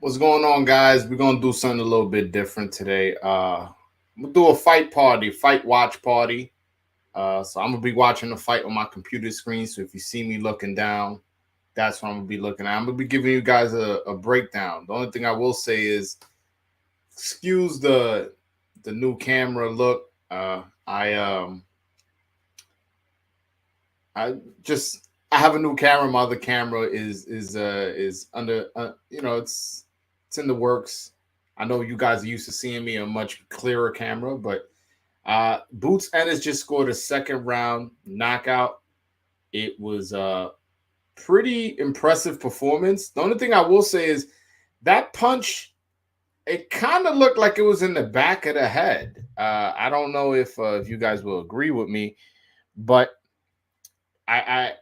What's going on, guys? We're gonna do something a little bit different today. We'll do a fight party, fight watch party. So I'm gonna be watching the fight on my computer screen. So if you see me looking down, that's what I'm gonna be looking at. I'm gonna be giving you guys a breakdown. The only thing I will say is, excuse the new camera look. I just I have a new camera. My other camera is under it's in the works. I know you guys are used to seeing me a much clearer camera, but Boots Ennis just scored a second round knockout. It was a pretty impressive performance. The only thing I will say is that punch, it kind of looked like it was in the back of the head. I don't know if you guys will agree with me, but I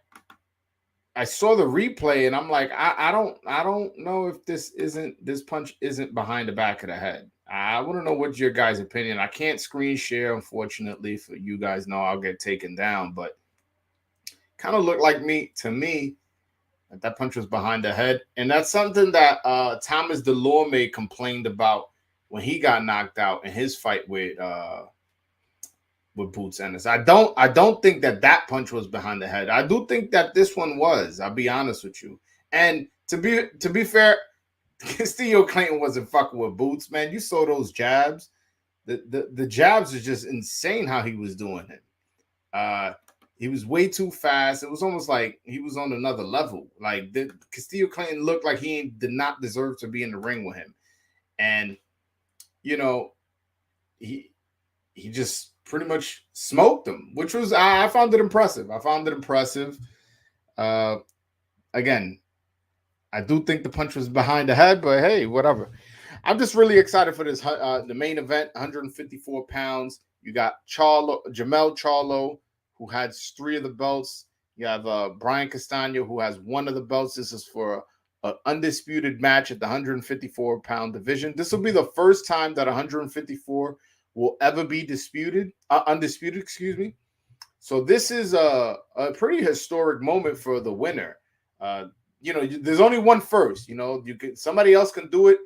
I saw the replay and I'm like, I don't know if this punch isn't behind the back of the head. I want to know what's your guys' opinion. I can't screen share, unfortunately, for you guys know I'll get taken down, but kind of looked like me to me that punch was behind the head. And that's something that Thomas Delorme complained about when he got knocked out in his fight with Boots Ennis. I don't think that punch was behind the head. I do think that this one was. I'll be honest with you. And to be fair, Castillo-Clayton wasn't fucking with Boots, man. You saw those jabs. The jabs are just insane how he was doing it. He was way too fast. It was almost like he was on another level. Like Castillo-Clayton looked like he did not deserve to be in the ring with him. And you know, he just pretty much smoked him, which was I found it impressive. I found it impressive. Uh, Again, I do think the punch was behind the head, but hey, whatever. I'm just really excited for this. The main event, 154 pounds. You got Jermell Charlo, who has three of the belts. You have Brian Castano, who has one of the belts. This is for an undisputed match at the 154-pound division. This will be the first time that 154 will ever be undisputed, excuse me. So this is a pretty historic moment for the winner. There's only one first. Somebody else can do it,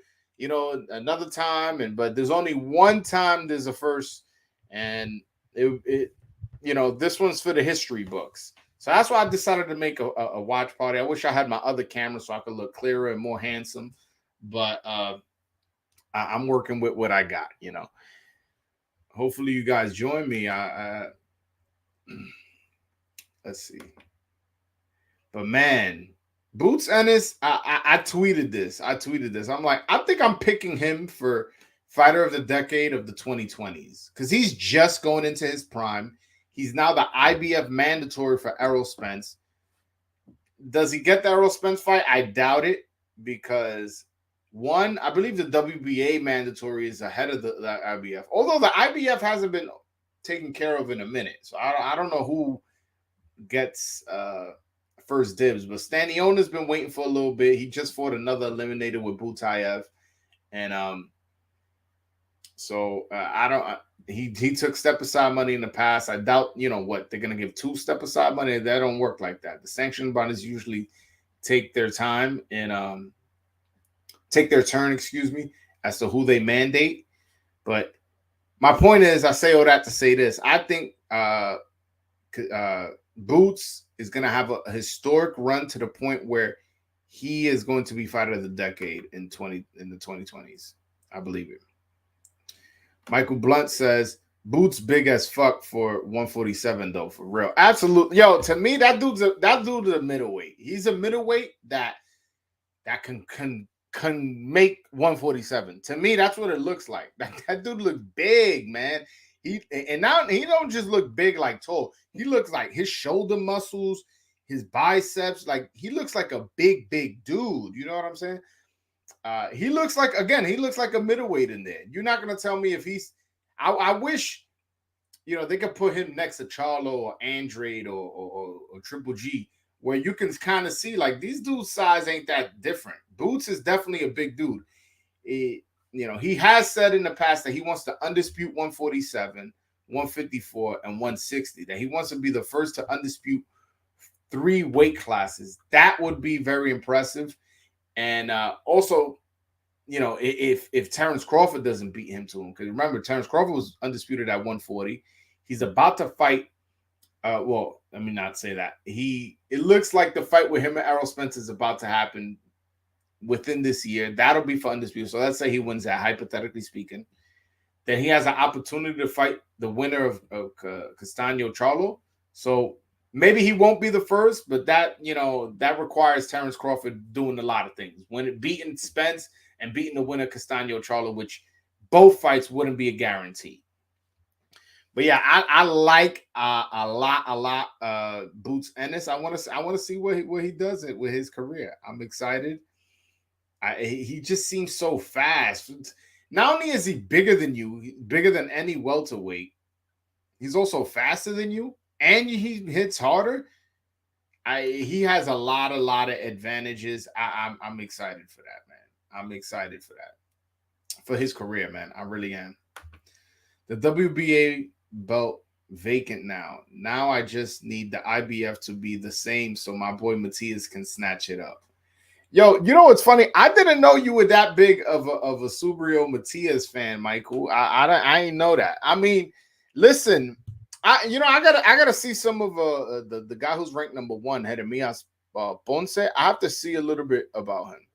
another time, but there's only one time there's a first, and this one's for the history books. So that's why I decided to make a watch party. I wish I had my other camera so I could look clearer and more handsome, but I'm working with what I got. Hopefully you guys join me. Let's see. But man, Boots Ennis, I tweeted this. I'm like, I think I'm picking him for fighter of the decade of the 2020s because he's just going into his prime. He's now the IBF mandatory for Errol Spence. Does he get the Errol Spence fight? I doubt it because one, I believe the WBA mandatory is ahead of the IBF, although the IBF hasn't been taken care of in a minute. So I don't know who gets first dibs, but Staniona's been waiting for a little bit. He just fought another eliminator with Butayev, and I don't. He took step aside money in the past. I doubt what they're gonna give two step aside money. That don't work like that. The sanction bodies usually take their time and take their turn, excuse me, as to who they mandate. But my point is, I say all that to say this. I think Boots is going to have a historic run to the point where he is going to be fighter of the decade in the 2020s. I believe it. Michael Blunt says Boots big as fuck for 147 though, for real. Absolutely. Yo, to me that dude's a middleweight. He's a middleweight that can make 147. To me, that's what it looks like. That dude looks big, man. Now he don't just look big like tall. He looks like his shoulder muscles, his biceps, like he looks like a big dude. You know what I'm saying? He looks like a middleweight in there. You're not gonna tell me if he's. I wish they could put him next to Charlo or Andrade or Triple G, where you can kind of see like these dudes' size ain't that different. Boots is definitely a big dude. He has said in the past that he wants to undispute 147, 154, and 160. That he wants to be the first to undispute 3 weight classes. That would be very impressive. And also, you know, if Terrence Crawford doesn't beat him to him, because remember, Terrence Crawford was undisputed at 140. He's about to fight. Well, let me not say that. It looks like the fight with him and Errol Spence is about to happen within this year. That'll be for undisputed. So let's say he wins that, hypothetically speaking. Then he has an opportunity to fight the winner of Castano Charlo. So maybe he won't be the first, but that, you know, that requires Terrence Crawford doing a lot of things. When it beating Spence and beating the winner Castano Charlo, which both fights wouldn't be a guarantee. But yeah, I like a lot Boots Ennis. I want to see what he does it with his career. I'm excited. He just seems so fast. Not only is he bigger than you, bigger than any welterweight, he's also faster than you, and he hits harder. He has a lot of advantages. I'm excited for that, man. I'm excited for that, for his career, man. I really am. The WBA belt vacant now. Now I just need the IBF to be the same so my boy Matias can snatch it up. Yo, you know what's funny? I didn't know you were that big of a Subriel Matias fan, Michael. I didn't know that. I mean, listen, I gotta see some of the guy who's ranked number 1, Jermell Ponce. I have to see a little bit about him,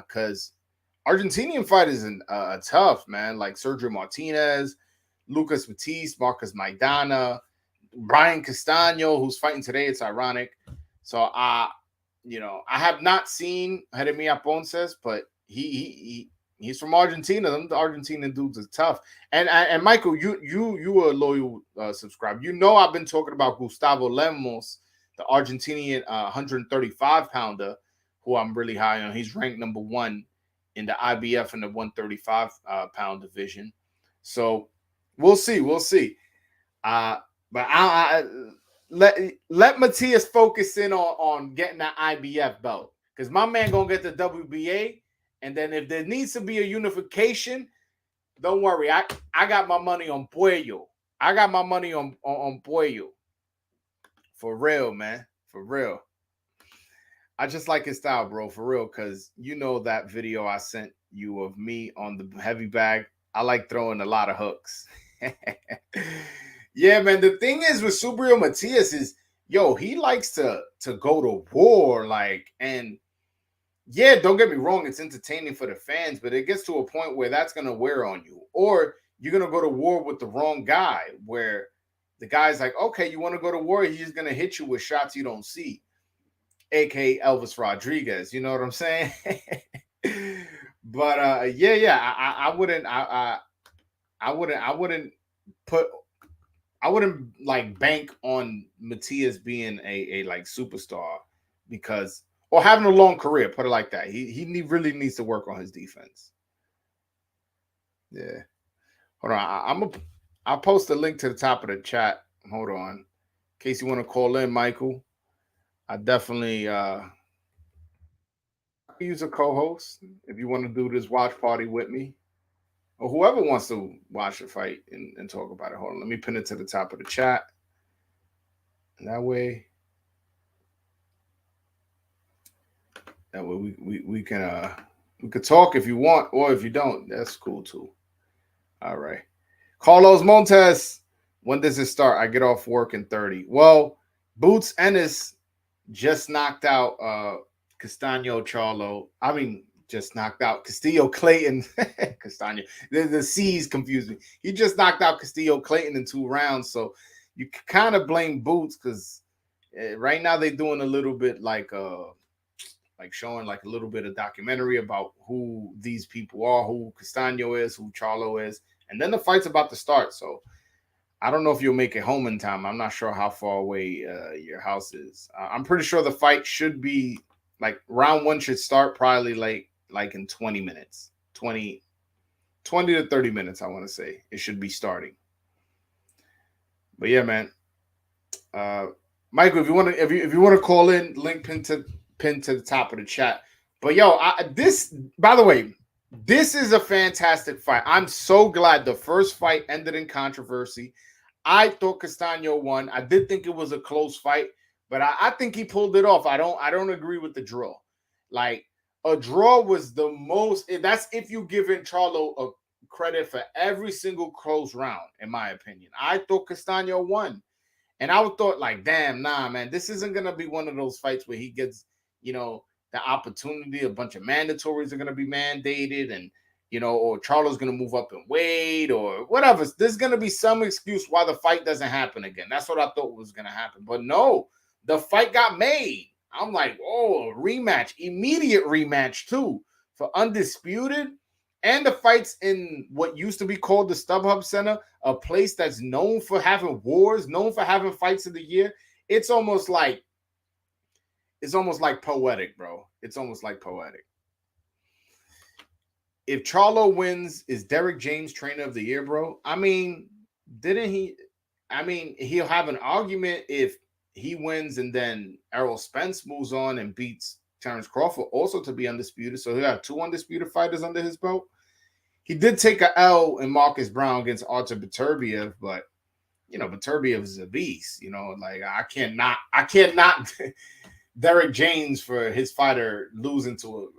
because Argentinian fighters are tough, man. Like Subriel Martinez, Lucas Batiste, Marcus Maidana, Brian Castano, who's fighting today. It's ironic. So you know, I have not seen Jermell Ponce, but he's from Argentina. Them the Argentinian dudes are tough. And Michael, you are a loyal subscriber. You know I've been talking about Gustavo Lemos, the Argentinian 135 pounder, who I'm really high on. He's ranked number 1 in the IBF in the 135 pound division. So we'll see. But I let Matias focus in on getting that IBF belt, because my man gonna get the WBA, and then if there needs to be a unification, don't worry. I got my money on Puello. I got my money on Puello. For real, man. For real. I just like his style, bro. For real, because you know that video I sent you of me on the heavy bag. I like throwing a lot of hooks. Yeah, man. The thing is with Subriel Matias is, yo, he likes to go to war, like, and yeah, don't get me wrong, it's entertaining for the fans, but it gets to a point where that's gonna wear on you, or you're gonna go to war with the wrong guy, where the guy's like, okay, you want to go to war, he's just gonna hit you with shots you don't see, aka Elvis Rodriguez. You know what I'm saying? But I wouldn't like bank on Matias being a like superstar, because, or having a long career, put it like that. He really needs to work on his defense. Yeah. Hold on. I'll post a link to the top of the chat. Hold on. In case you want to call in, Michael. I definitely use a co-host if you want to do this watch party with me, or whoever wants to watch the fight and talk about it. Hold on, let me pin it to the top of the chat. And that way we can talk if you want, or if you don't, that's cool too. All right. Carlos Montes, when does it start? I get off work in 30. Well, Boots Ennis just knocked out Castano Charlo. I mean, just knocked out Castillo-Clayton. Castano. The C's confuse me. He just knocked out Castillo-Clayton in 2 rounds. So you kind of blame Boots, because right now they're doing a little bit like showing like a little bit of documentary about who these people are, who Castano is, who Charlo is. And then the fight's about to start. So I don't know if you'll make it home in time. I'm not sure how far away your house is. I'm pretty sure the fight should be like round 1 should start probably like in 20 minutes, 20 to 30 minutes. I want to say it should be starting. But yeah, man, Michael, if you want to call in, link pinned to the top of the chat. But yo, by the way, this is a fantastic fight. I'm so glad the first fight ended in controversy. I thought Castano won. I did think it was a close fight, but I think he pulled it off. I don't agree with the draw. Like, A draw was the most. That's if you give in Charlo a credit for every single close round, in my opinion. I thought Castano won. And I would thought, like, damn, nah, man, this isn't gonna be one of those fights where he gets, the opportunity. A bunch of mandatories are gonna be mandated, and or Charlo's gonna move up in weight or whatever. There's gonna be some excuse why the fight doesn't happen again. That's what I thought was gonna happen. But no, the fight got made. I'm like, oh, a rematch, immediate rematch too for Undisputed. And the fights in what used to be called the StubHub Center, a place that's known for having wars, known for having fights of the year. It's almost like poetic, bro. It's almost like poetic. If Charlo wins, is Derek James Trainer of the Year, bro? I mean, didn't he? I mean, he'll have an argument if he wins and then Errol Spence moves on and beats Terrence Crawford also to be undisputed. So he'll have 2 undisputed fighters under his belt. He did take a L in Marcus Brown against Artur Beterbiev, but Beterbiev is a beast. Like I cannot Derek James for his fighter losing to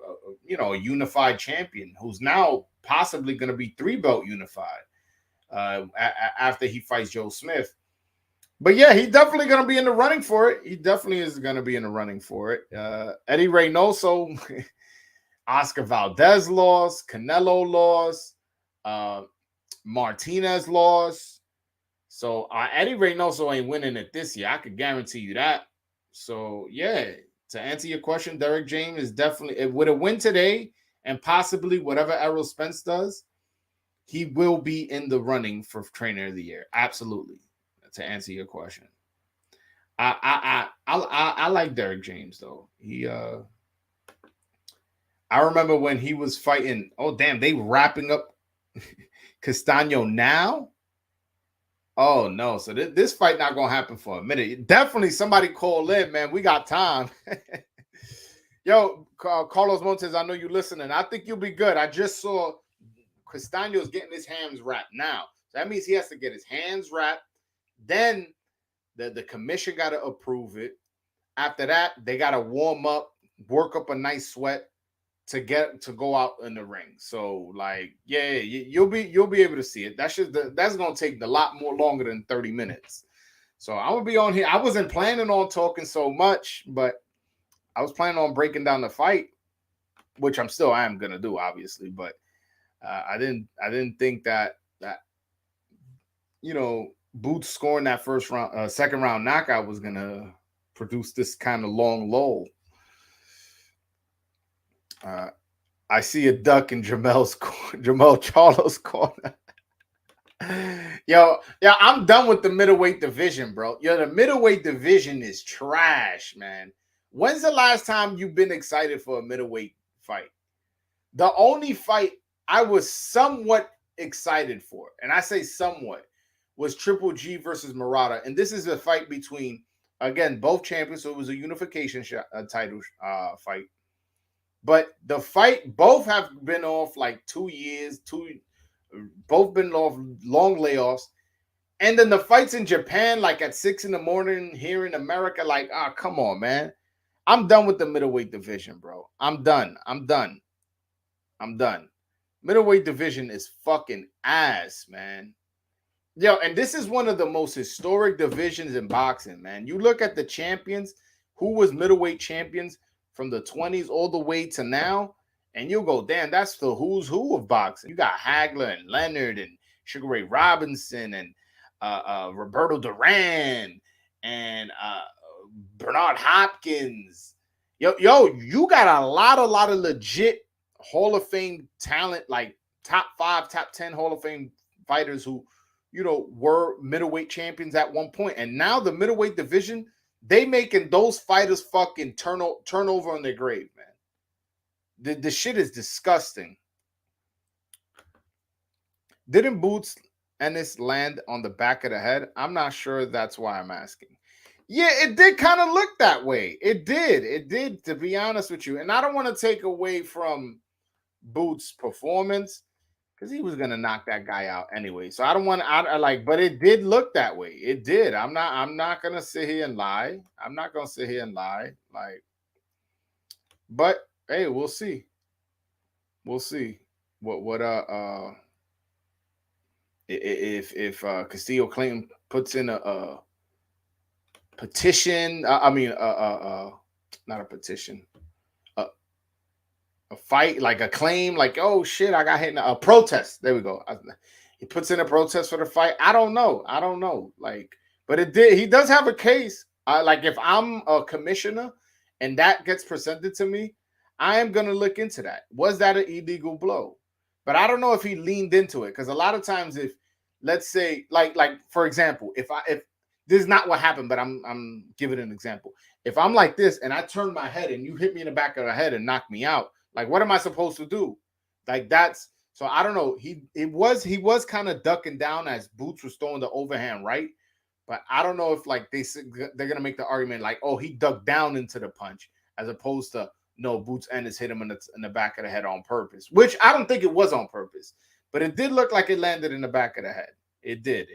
a unified champion who's now possibly going to be 3-belt unified after he fights Joe Smith. But yeah, he's definitely going to be in the running for it. He definitely is going to be in the running for it. Eddie Reynoso. Oscar Valdez lost, Canelo lost, Martinez lost. So Eddie Reynoso ain't winning it this year. I could guarantee you that. So yeah, to answer your question, Derek James is definitely with a win today and possibly whatever Errol Spence does, he will be in the running for Trainer of the Year. Absolutely. To answer your question, I like Derek James though. I remember when he was fighting. Oh, damn, they wrapping up Castano now? Oh, no. So this fight not going to happen for a minute. Definitely somebody call in, man. We got time. Yo, Carlos Montes, I know you listening. I think you'll be good. I just saw Castano's getting his hands wrapped now. So that means he has to get his hands wrapped. Then the commission got to approve it. After that, they got to warm up, work up a nice sweat to go out in the ring. So like, yeah, you'll be able to see it. That's gonna take a lot more longer than 30 minutes. So I'm gonna be on here. I wasn't planning on talking so much, but I was planning on breaking down the fight, which I am gonna do, obviously. But I didn't think that Boots scoring that second round knockout was gonna produce this kind of long lull. I see a duck in Jermell Charlo's corner. Yo, I'm done with the middleweight division, bro. The middleweight division is trash, man. When's the last time you've been excited for a middleweight fight? The only fight I was somewhat excited for, and I say somewhat, was Triple G versus Murata. And this is a fight between, again, both champions, so it was a unification title fight. But the fight, both have been off like 2 years, both been off long layoffs. And then the fights in Japan, like at 6 a.m. here in America, like, come on, man. I'm done with the middleweight division, bro. I'm done. Middleweight division is fucking ass, man. Yo, and this is one of the most historic divisions in boxing, man. You look at the champions, who was middleweight champions from the 20s all the way to now, and you'll go, damn, that's the who's who of boxing. You got Hagler and Leonard and Sugar Ray Robinson and Roberto Duran and Bernard Hopkins. Yo, you got a lot of legit Hall of Fame talent, like top 5, top 10 Hall of Fame fighters who, were middleweight champions at one point. And now the middleweight division, they making those fighters fucking turn over on their grave, man. The shit is disgusting. Didn't Boots Ennis land on the back of the head? I'm not sure. That's why I'm asking. Yeah, it did kind of look that way. It did, to be honest with you. And I don't want to take away from Boots' performance because he was gonna knock that guy out anyway. So I don't want to but it did look that way. It did. I'm not gonna sit here and lie. But Hey, we'll see. We'll see what if Castillo Clayton puts in a petition. I mean, not a petition, a, a fight, like a claim, like, oh shit, I got hit in a protest. There we go. He puts in a protest for the fight. I don't know. I don't know. Like, but it did. He does have a case. Like, if I'm a commissioner and that gets presented to me, I am gonna look into that. Was that an illegal blow? But I don't know if he leaned into it, because a lot of times, if let's say, like for example, if this is not what happened, but I'm giving an example. If I'm like this and I turn my head and you hit me in the back of the head and knock me out, like, what am I supposed to do? Like, that's so I don't know. He was kind of ducking down as Boots was throwing the overhand right, but I don't know if, like, they're gonna make the argument like, oh, he ducked down into the punch, as opposed to, no, Boots Ennis hit him in the back of the head on purpose, which I don't think it was on purpose, but it did look like it landed in the back of the head. It did,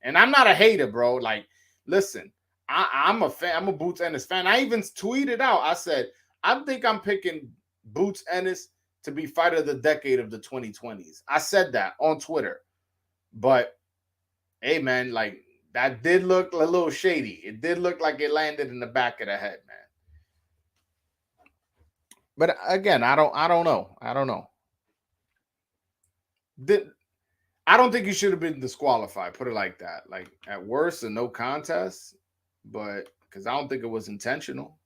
and I'm not a hater, bro. Like, listen, I'm a fan. I'm a Boots Ennis fan. I even tweeted out. I said, I think I'm picking Boots Ennis to be fighter of the decade of the 2020s. I said that on Twitter. But hey, man, like, that did look a little shady. It did look like it landed in the back of the head, man. But again, I don't know. I don't know. I don't think he should have been disqualified. Put it like that. Like, at worst, a no contest. But because I don't think it was intentional.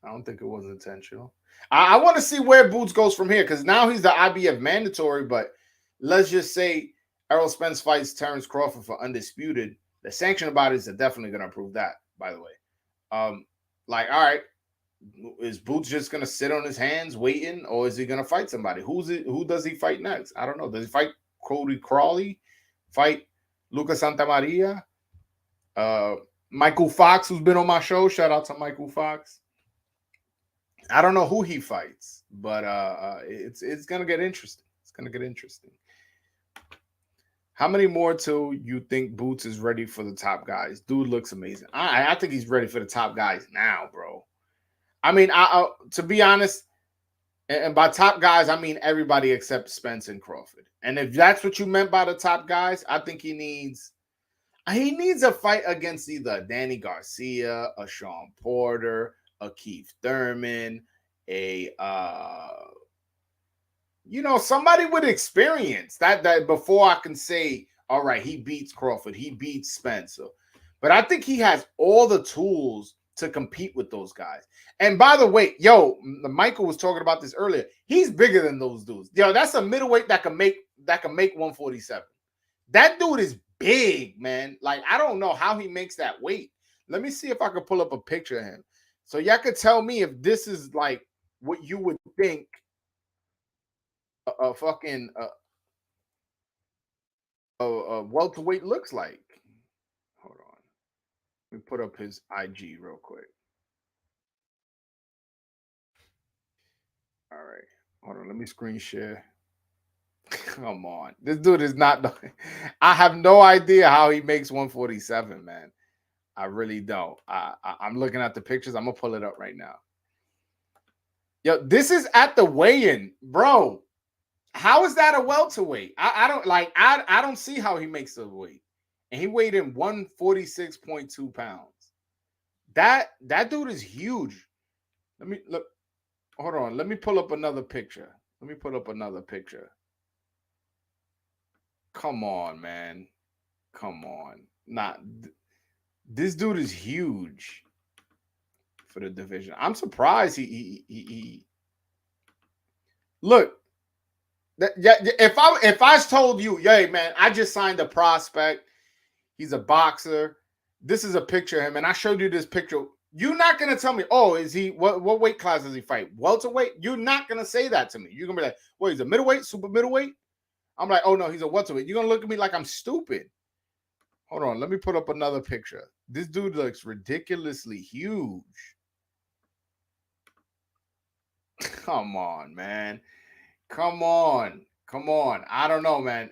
I don't think it was intentional. I want to see where Boots goes from here, because now he's the IBF mandatory. But let's just say Errol Spence fights Terrence Crawford for Undisputed. The sanction bodies are definitely going to approve that, by the way. Like, all right, is Boots just going to sit on his hands waiting, or is he going to fight somebody? Who does he fight next? I don't know. Does he fight Cody Crawley? Fight Lucas Santamaria? Michael Fox, who's been on my show. Shout out to Michael Fox. I don't know who he fights, but it's gonna get interesting. It's gonna get interesting. How many more till you think Boots is ready for the top guys? Dude looks amazing. I think he's ready for the top guys now, bro. I mean, to be honest, and by top guys, I mean everybody except Spence and Crawford. And if that's what you meant by the top guys, I think he needs a fight against either Danny Garcia, a Sean Porter, a Keith Thurman, somebody with experience that before I can say, all right, he beats Crawford, he beats Spencer. But I think he has all the tools to compete with those guys. And by the way, Michael was talking about this earlier. He's bigger than those dudes. Yo, that's a middleweight that can make 147. That dude is big, man. Like, I don't know how he makes that weight. Let me see if I can pull up a picture of him, so y'all could tell me if this is like what you would think a fucking welterweight looks like. Hold on. Let me put up his IG real quick. All right. Hold on. Let me screen share. Come on. This dude is not. I have no idea how he makes 147, man. I really don't. I'm looking at the pictures. I'm going to pull it up right now. Yo, this is at the weigh-in, bro. How is that a welterweight? I don't like. I don't see how he makes the weight, and he weighed in 146.2 pounds. That dude is huge. Let me look. Hold on. Let me pull up another picture. Come on, man. Come on. This dude is huge for the division. I'm surprised he look. If I told you, hey man, I just signed a prospect. He's a boxer. This is a picture of him, and I showed you this picture. You're not gonna tell me, oh, is he what weight class does he fight? Welterweight? You're not gonna say that to me. You're gonna be like, well, he's a middleweight, super middleweight. I'm like, oh no, he's a welterweight. You're gonna look at me like I'm stupid. Hold on, let me put up another picture. This dude looks ridiculously huge. Come on, man. Come on. I don't know, man.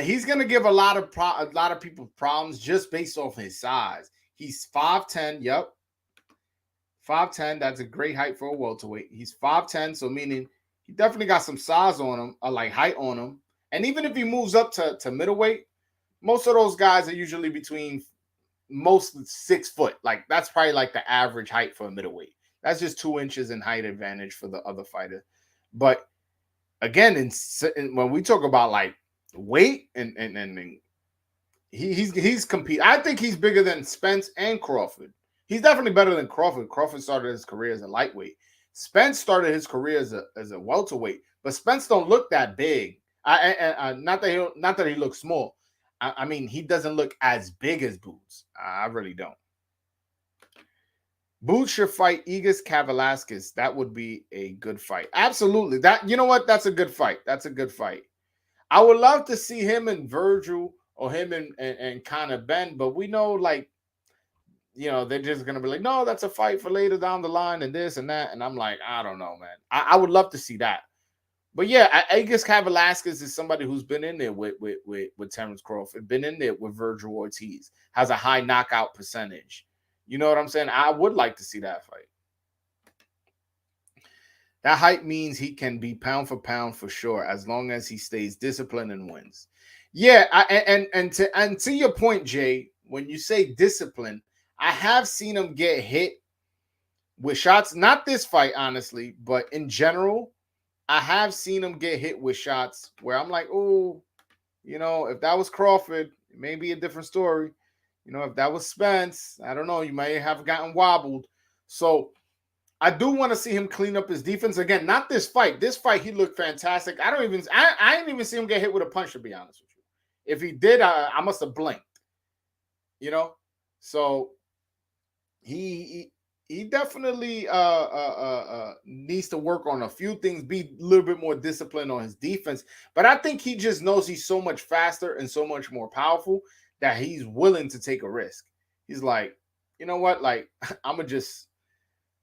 He's gonna give a lot of people problems just based off his size. He's 5'10". Yep. 5'10", that's a great height for a welterweight. He's 5'10", so meaning he definitely got some size on him, or like height on him. And even if he moves up to middleweight, most of those guys are usually between most 6 foot. Like that's probably like the average height for a middleweight. That's just 2 inches in height advantage for the other fighter. But again, when we talk about like weight and he's compete. I think he's bigger than Spence and Crawford. He's definitely better than Crawford. Crawford started his career as a lightweight. Spence started his career as a welterweight, but Spence don't look that big. Not that he looks small. I mean, he doesn't look as big as Boots. I really don't. Boots should fight Igas Kavalaskis. That would be a good fight. Absolutely. That, you know what? That's a good fight. That's a good fight. I would love to see him and Virgil or him and Conor Ben, but we know, like, you know, they're just gonna be like, no, that's a fight for later down the line and this and that. And I'm like, I don't know, man. I would love to see that. But yeah, Igas Kavalaskis is somebody who's been in there with Terrence Crawford, been in there with Virgil Ortiz, has a high knockout percentage. You know what I'm saying? I would like to see that fight. That height means he can be pound for pound for sure, as long as he stays disciplined and wins. Yeah, and to your point, Jay, when you say discipline, I have seen him get hit with shots. Not this fight, honestly, but in general, I have seen him get hit with shots where I'm like, oh, you know, if that was Crawford, it may be a different story. You know, if that was Spence, I don't know, you may have gotten wobbled. So I do want to see him clean up his defense. Again, not this fight. This fight, he looked fantastic. I didn't even see him get hit with a punch, to be honest with you. If he did, I must have blinked. You know? So he definitely needs to work on a few things, be a little bit more disciplined on his defense. But I think he just knows he's so much faster and so much more powerful that he's willing to take a risk. He's like, you know what? Like, I'm going to just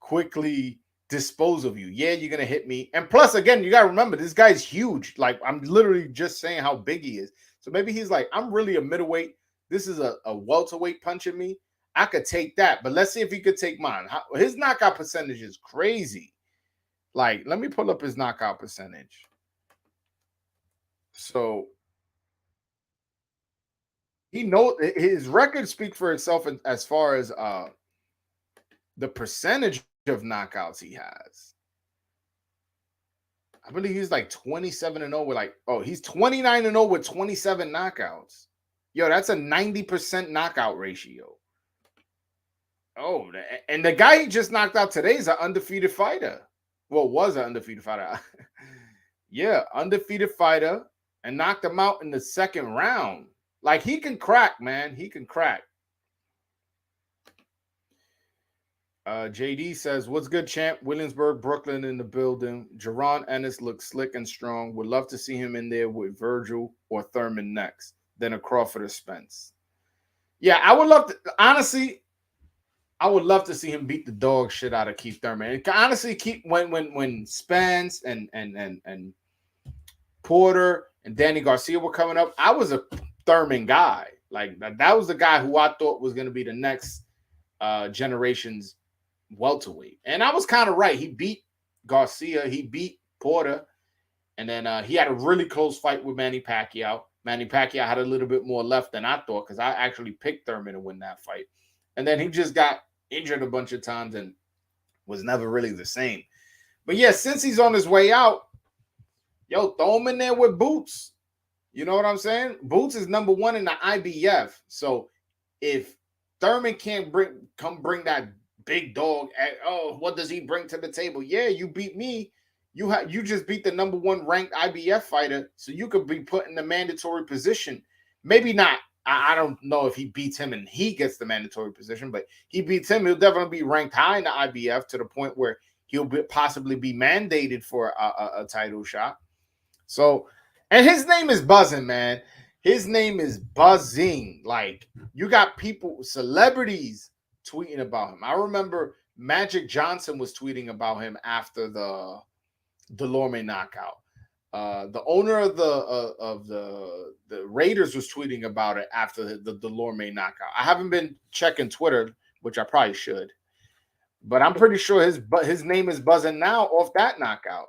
quickly dispose of you. Yeah, you're going to hit me. And plus, again, you got to remember, this guy's huge. Like, I'm literally just saying how big he is. So maybe he's like, I'm really a middleweight. This is a welterweight punching me. I could take that, but let's see if he could take mine. His knockout percentage is crazy. Like, let me pull up his knockout percentage. So he knows his record speaks for itself as far as the percentage of knockouts he has. I believe he's like 27-0 with he's 29-0 with 27 knockouts. Yo, that's a 90% knockout ratio. Oh, and the guy he just knocked out today is an undefeated fighter. Well, was an undefeated fighter. Yeah, undefeated fighter, and knocked him out in the second round. Like, he can crack, man. He can crack. JD says, what's good, champ? Williamsburg, Brooklyn in the building. Jaron Ennis looks slick and strong. Would love to see him in there with Virgil or Thurman next. Then a Crawford or Spence. Yeah, I would love to, honestly, I would love to see him beat the dog shit out of Keith Thurman. And honestly, when Spence and Porter and Danny Garcia were coming up, I was a Thurman guy. Like, that was the guy who I thought was going to be the next generation's welterweight. And I was kind of right. He beat Garcia. He beat Porter. And then he had a really close fight with Manny Pacquiao. Manny Pacquiao had a little bit more left than I thought, because I actually picked Thurman to win that fight. And then he just got injured a bunch of times and was never really the same. But yeah, since he's on his way out, yo, throw him in there with Boots. You know what I'm saying? Boots is number 1 in the IBF. So if Thurman can't bring that big dog, what does he bring to the table? Yeah, you beat me. You just beat the number 1 ranked IBF fighter, so you could be put in the mandatory position. Maybe not. I don't know if he beats him and he gets the mandatory position, but he beats him, he'll definitely be ranked high in the IBF to the point where he'll possibly be mandated for a title shot. So, and his name is buzzing, man. His name is buzzing. Like, you got people, celebrities tweeting about him. I remember Magic Johnson was tweeting about him after the Delorme knockout. The owner of the Raiders was tweeting about it after the Delorme knockout. I haven't been checking Twitter, which I probably should. But I'm pretty sure his name is buzzing now off that knockout.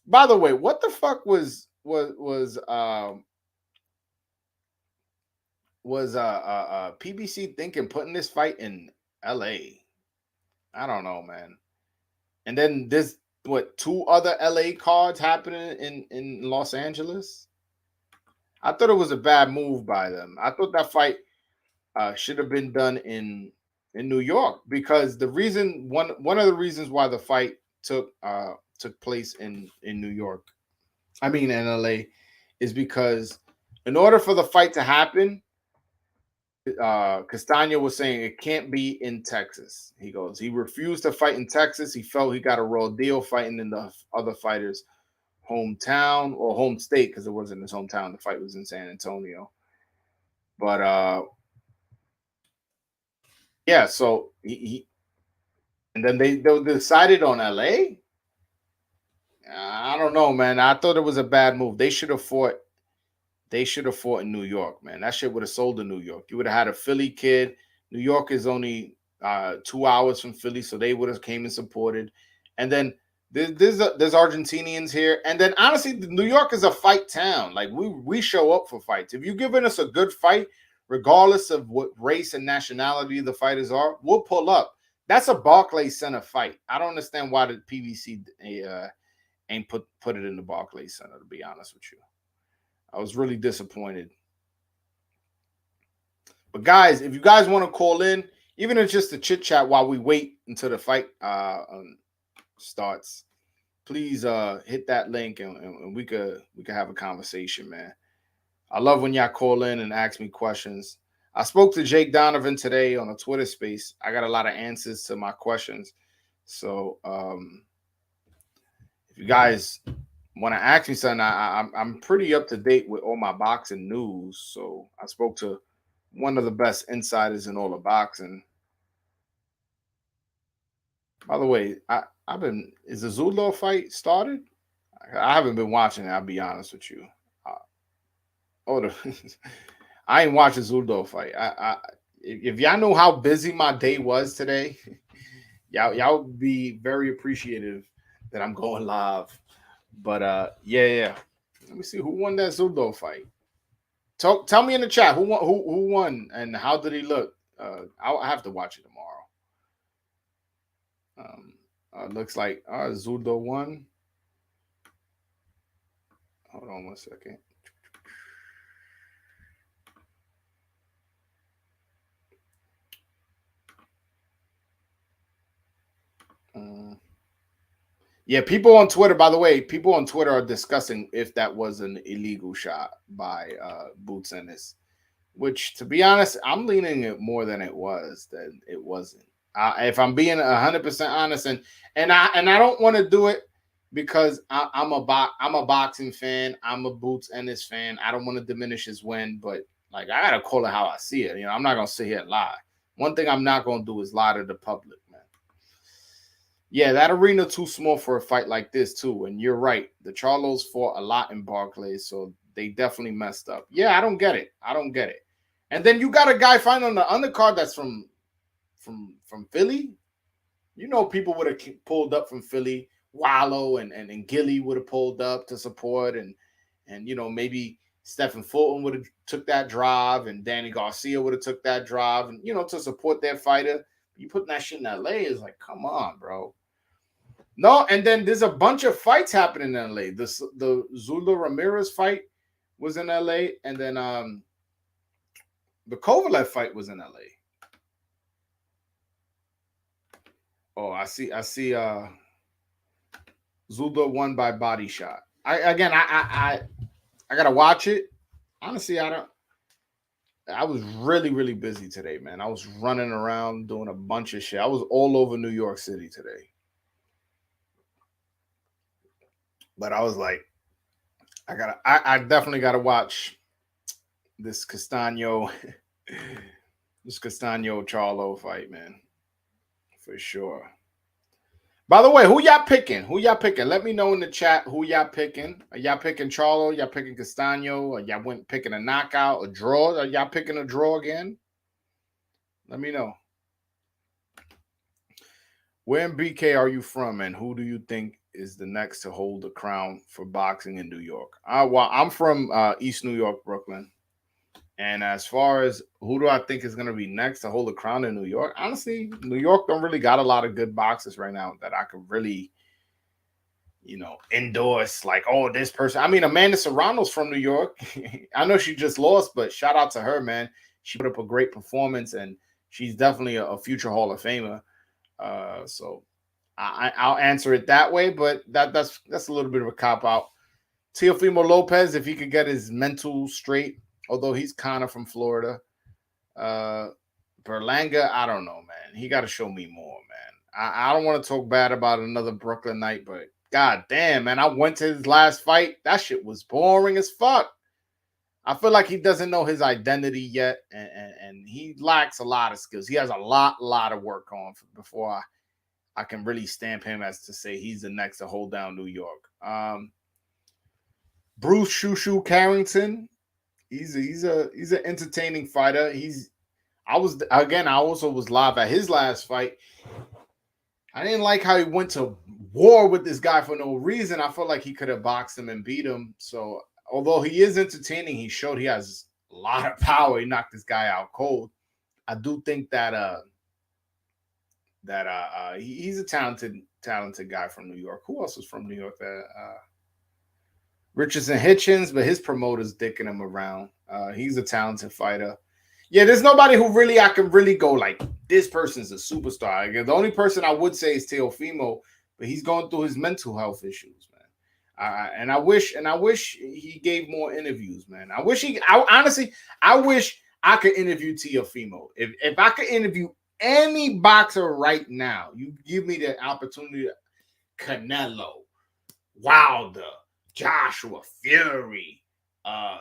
By the way, what the fuck was PBC thinking putting this fight in LA? I don't know, man. And then there's what, two other LA cards happening in Los Angeles. I thought it was a bad move by them. I thought that fight should have been done in New York, because the reason one of the reasons why the fight took place in New York, I mean in LA, is because in order for the fight to happen, Castano was saying it can't be in Texas. He goes, he refused to fight in Texas. He felt he got a raw deal fighting in the other fighters' hometown or home state, because it wasn't his hometown. The fight was in San Antonio. But yeah, so he and then they decided on LA. I don't know, man. I thought it was a bad move. They should have fought. They should have fought in New York, man. That shit would have sold in New York. You would have had a Philly kid. New York is only 2 hours from Philly, so they would have came and supported. And then there's Argentinians here. And then honestly, New York is a fight town. Like we show up for fights. If you're giving us a good fight, regardless of what race and nationality the fighters are, we'll pull up. That's a Barclays Center fight. I don't understand why the PBC ain't put it in the Barclays Center, to be honest with you. I was really disappointed. But guys, if you guys want to call in, even if it's just a chit chat while we wait until the fight starts, please hit that link and we could have a conversation, man. I love when y'all call in and ask me questions. I spoke to Jake Donovan today on a Twitter space. I got a lot of answers to my questions. So if you guys want to ask me something, I'm pretty up to date with all my boxing news. So I spoke to one of the best insiders in all of boxing. By the way, is the Zulu fight started? I haven't been watching it. I'll be honest with you. I ain't watching Zulu fight. If y'all know how busy my day was today, y'all be very appreciative that I'm going live. But yeah. Let me see who won that Zulu fight. Tell me in the chat who won and how did he look. I'll have to watch it tomorrow. Looks like Zulu won. Hold on 1 second. Yeah, people on Twitter, by the way, people on Twitter are discussing if that was an illegal shot by Boots Ennis, which, to be honest, I'm leaning it more than it was than it wasn't. If I'm being 100% honest, and I don't want to do it because I'm a boxing fan. I'm a Boots Ennis fan. I don't want to diminish his win, but like I gotta call it how I see it. I'm not gonna sit here and lie. One thing I'm not gonna do is lie to the public, man. Yeah, that arena too small for a fight like this too. And you're right. The Charlos fought a lot in Barclays, so they definitely messed up. Yeah, I don't get it. And then you got a guy fighting on the undercard that's from Philly. People would have pulled up from Philly. Wallow and Gilly would have pulled up to support, and maybe Stephen Fulton would have took that drive, and Danny Garcia would have took that drive, and to support their fighter. You putting that shit in LA is like, come on, bro. No, and then there's a bunch of fights happening in LA. The Zulu Ramirez fight was in LA, and then the Kovalev fight was in LA. Oh, I see. Zulu won by body shot. I gotta watch it. Honestly, I was really, really busy today, man. I was running around doing a bunch of shit. I was all over New York City today. But I was like, I definitely gotta watch this Castano Charlo fight, man. For sure. By the way, who y'all picking? Let me know in the chat who y'all picking. Are y'all picking Charlo? Y'all picking Castano? Or y'all picking a knockout, a draw? Are y'all picking a draw again? Let me know. Where in BK are you from, and who do you think is the next to hold the crown for boxing in New York? Well, I'm from East New York, Brooklyn. And as far as who do I think is going to be next to hold the crown in New York, honestly, New York don't really got a lot of good boxers right now that I could really, endorse. Like, oh, this person. I mean, Amanda Serrano's from New York. I know she just lost, but shout out to her, man. She put up a great performance, and she's definitely a future Hall of Famer. So I'll answer it that way, but that's a little bit of a cop out. Teofimo Lopez, if he could get his mental straight, although he's kind of from Florida. Berlanga, I don't know, man. He got to show me more, man. I don't want to talk bad about another Brooklyn night, but god damn, man, I went to his last fight. That shit was boring as fuck. I feel like he doesn't know his identity yet, and he lacks a lot of skills. He has a lot of work on before I can really stamp him as to say he's the next to hold down New York. Bruce Shushu Carrington, he's an entertaining fighter. I also was live at his last fight. I didn't like how he went to war with this guy for no reason. I felt like he could have boxed him and beat him. So although he is entertaining, he showed he has a lot of power. He knocked this guy out cold. I do think that he's a talented guy from New York. Who else is from New York? Richardson Hitchens, but his promoter's dicking him around. He's a talented fighter. Yeah, there's nobody who really I can really go like this person's a superstar. The only person I would say is Teofimo, but he's going through his mental health issues, man. And I wish he gave more interviews, man. I wish I could interview Teofimo. If I could interview any boxer right now, you give me the opportunity. Canelo, Wilder, Joshua, Fury.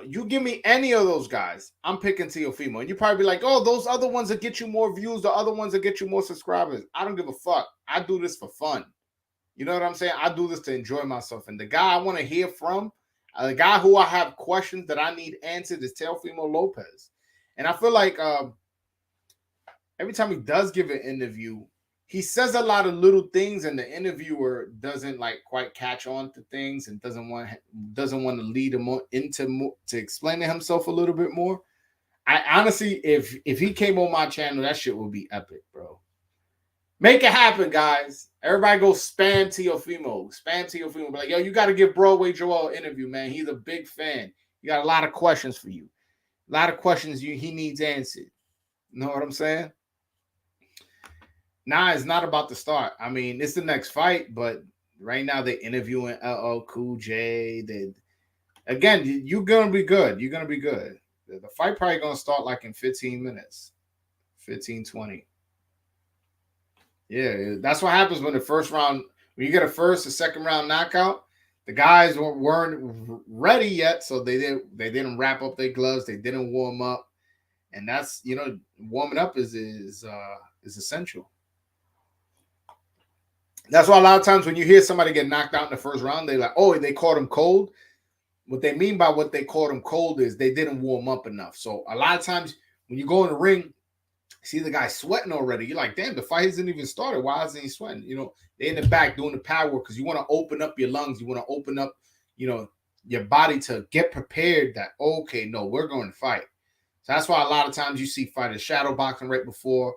You give me any of those guys, I'm picking Teofimo. And you probably be like, oh, those other ones that get you more views, the other ones that get you more subscribers. I don't give a fuck. I do this for fun. You know what I'm saying? I do this to enjoy myself. And the guy I want to hear from, the guy who I have questions that I need answered is Teofimo Lopez. And I feel like every time he does give an interview, he says a lot of little things, and the interviewer doesn't like quite catch on to things and doesn't want to lead him into more, to explain to himself a little bit more. I honestly, if he came on my channel, that shit would be epic, bro. Make it happen, guys. Everybody go spam Teofimo. Be like, yo, you got to give Broadway Joel an interview, man. He's a big fan. He got a lot of questions for you. A lot of questions he needs answered. You know what I'm saying? Nah, it's not about to start. I mean, it's the next fight, but right now they're interviewing LL Cool J. Again, you're going to be good. You're going to be good. The fight probably going to start like in 15 minutes, 15, 20. Yeah, that's what happens when the first round, when you get a second round knockout, the guys weren't ready yet, so they didn't wrap up their gloves. They didn't warm up. And that's, warming up is essential. That's why a lot of times when you hear somebody get knocked out in the first round, they're like, oh, they caught him cold. What they mean by what they caught him cold is they didn't warm up enough. So a lot of times when you go in the ring, see the guy sweating already. You're like, damn, the fight hasn't even started. Why isn't he sweating? They in the back doing the pad work because you want to open up your lungs. You want to open up, your body to get prepared that, okay, no, we're going to fight. So that's why a lot of times you see fighters shadow boxing right before,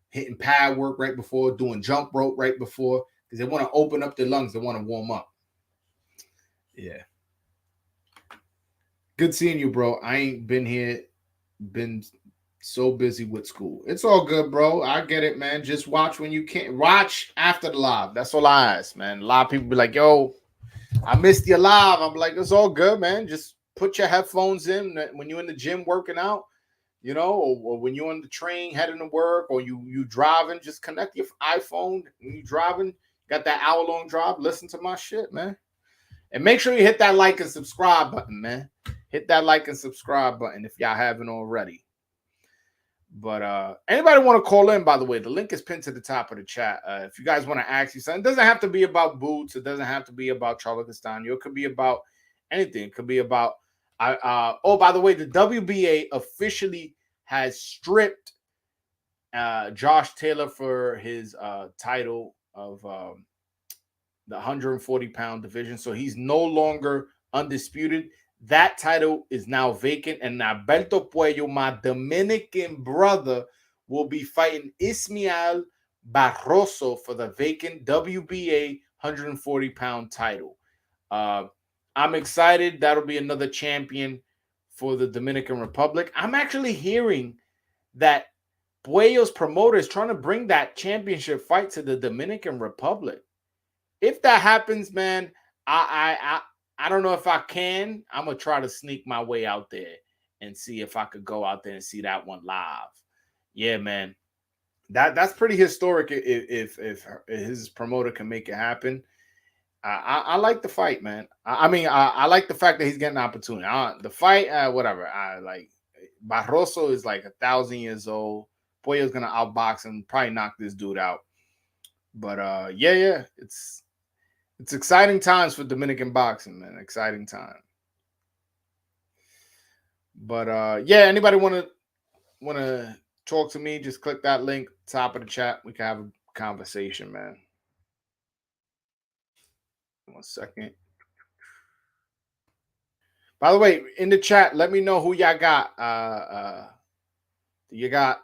hitting pad work right before, doing jump rope right before, because they want to open up their lungs. They want to warm up. Yeah. Good seeing you, bro. I ain't been so busy with school. It's all good, bro. I get it, man. Just watch when you can. Watch after the live. That's all I ask, man. A lot of people be like, yo, I missed your live. I'm like, it's all good, man. Just put your headphones in when you're in the gym working out, or when you're on the train heading to work, or you driving, just connect your iPhone when you driving, got that hour-long drive, listen to my shit, man. And make sure you hit that like and subscribe button, man. Hit that like and subscribe button if y'all haven't already. But anybody want to call in, by the way, the link is pinned to the top of the chat. If you guys want to ask you something, it doesn't have to be about boots. It doesn't have to be about Charlo Castano. It could be about anything. It could be about, by the way, the WBA officially has stripped Josh Taylor for his title of the 140-pound division. So he's no longer undisputed. That title is now vacant, and Alberto Puello, my Dominican brother, will be fighting Ismael Barroso for the vacant WBA 140-pound title. Uh, I'm excited. That'll be another champion for the Dominican Republic. I'm actually hearing that Puello's promoter is trying to bring that championship fight to the Dominican Republic. If that happens, man, I don't know if I can. I'm gonna try to sneak my way out there and see if I could go out there and see that one live. Yeah, man, that's pretty historic. If his promoter can make it happen, I like the fight, man. I mean, I like the fact that he's getting an opportunity. The fight, whatever. I like Barroso is like 1,000 years old. Puello's gonna outbox him, probably knock this dude out. But yeah, it's exciting times for Dominican boxing, man. Exciting time. But yeah, anybody wanna talk to me? Just click that link top of the chat. We can have a conversation, man. 1 second. By the way, in the chat, let me know who y'all got. Do you got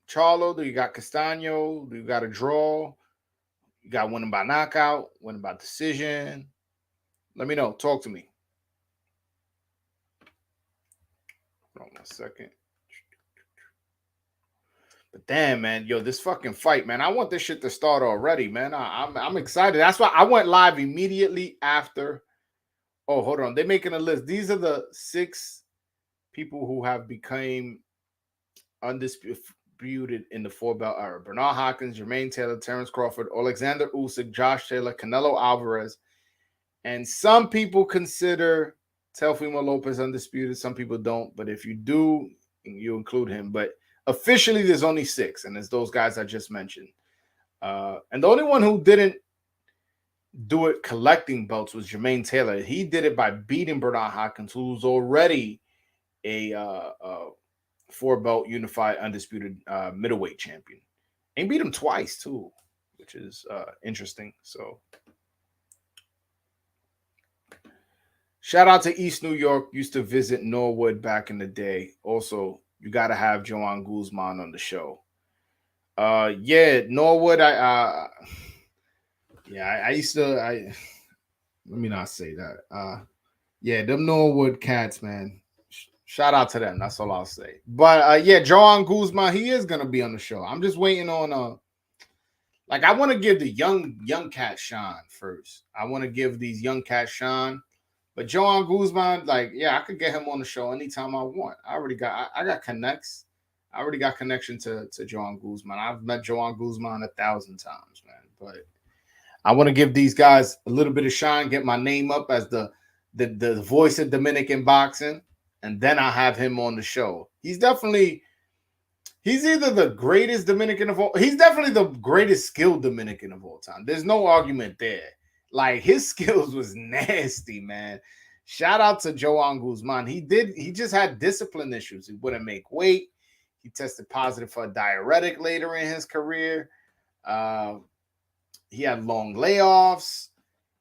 Charlo? Do you got Castano? Do you got a draw? You got winning by knockout, winning by decision. Let me know. Talk to me. Hold on 1 second. But damn, man, yo, this fucking fight, man. I want this shit to start already, man. I'm excited. That's why I went live immediately after. Oh, hold on. They're making a list. These are the 6 people who have become undisputed in the 4-belt era: Bernard Hopkins, Jermaine Taylor, Terrence Crawford, Alexander Usyk, Josh Taylor, Canelo Alvarez. And some people consider Teofimo Lopez undisputed. Some people don't. But if you do, you include him. But officially, there's only 6. And it's those guys I just mentioned. And the only one who didn't do it collecting belts was Jermaine Taylor. He did it by beating Bernard Hopkins, who was already a 4-belt unified undisputed middleweight champion, and beat him twice too, which is interesting. So shout out to East New York. Used to visit Norwood back in the day. Also, you got to have Joanne Guzman on the show. Yeah, Norwood. I used to. Let me not say that. Yeah, them Norwood cats, man. Shout out to them. That's all I'll say. But yeah, Joanne Guzman, he is gonna be on the show. I'm just waiting on like I want to give the young cat shine first. I want to give these young cats shine. But Joanne Guzman, like, yeah, I could get him on the show anytime I want. I got connects. I already got connection to Joanne Guzman. I've met Joanne Guzman 1,000 times, man. But I want to give these guys a little bit of shine, get my name up as the voice of Dominican boxing, and then I'll have him on the show. He's either the greatest Dominican of all. He's definitely the greatest skilled Dominican of all time. There's no argument there. Like, his skills was nasty, man. Shout out to Joanne Guzman. He just had discipline issues. He wouldn't make weight. He tested positive for a diuretic later in his career. He had long layoffs.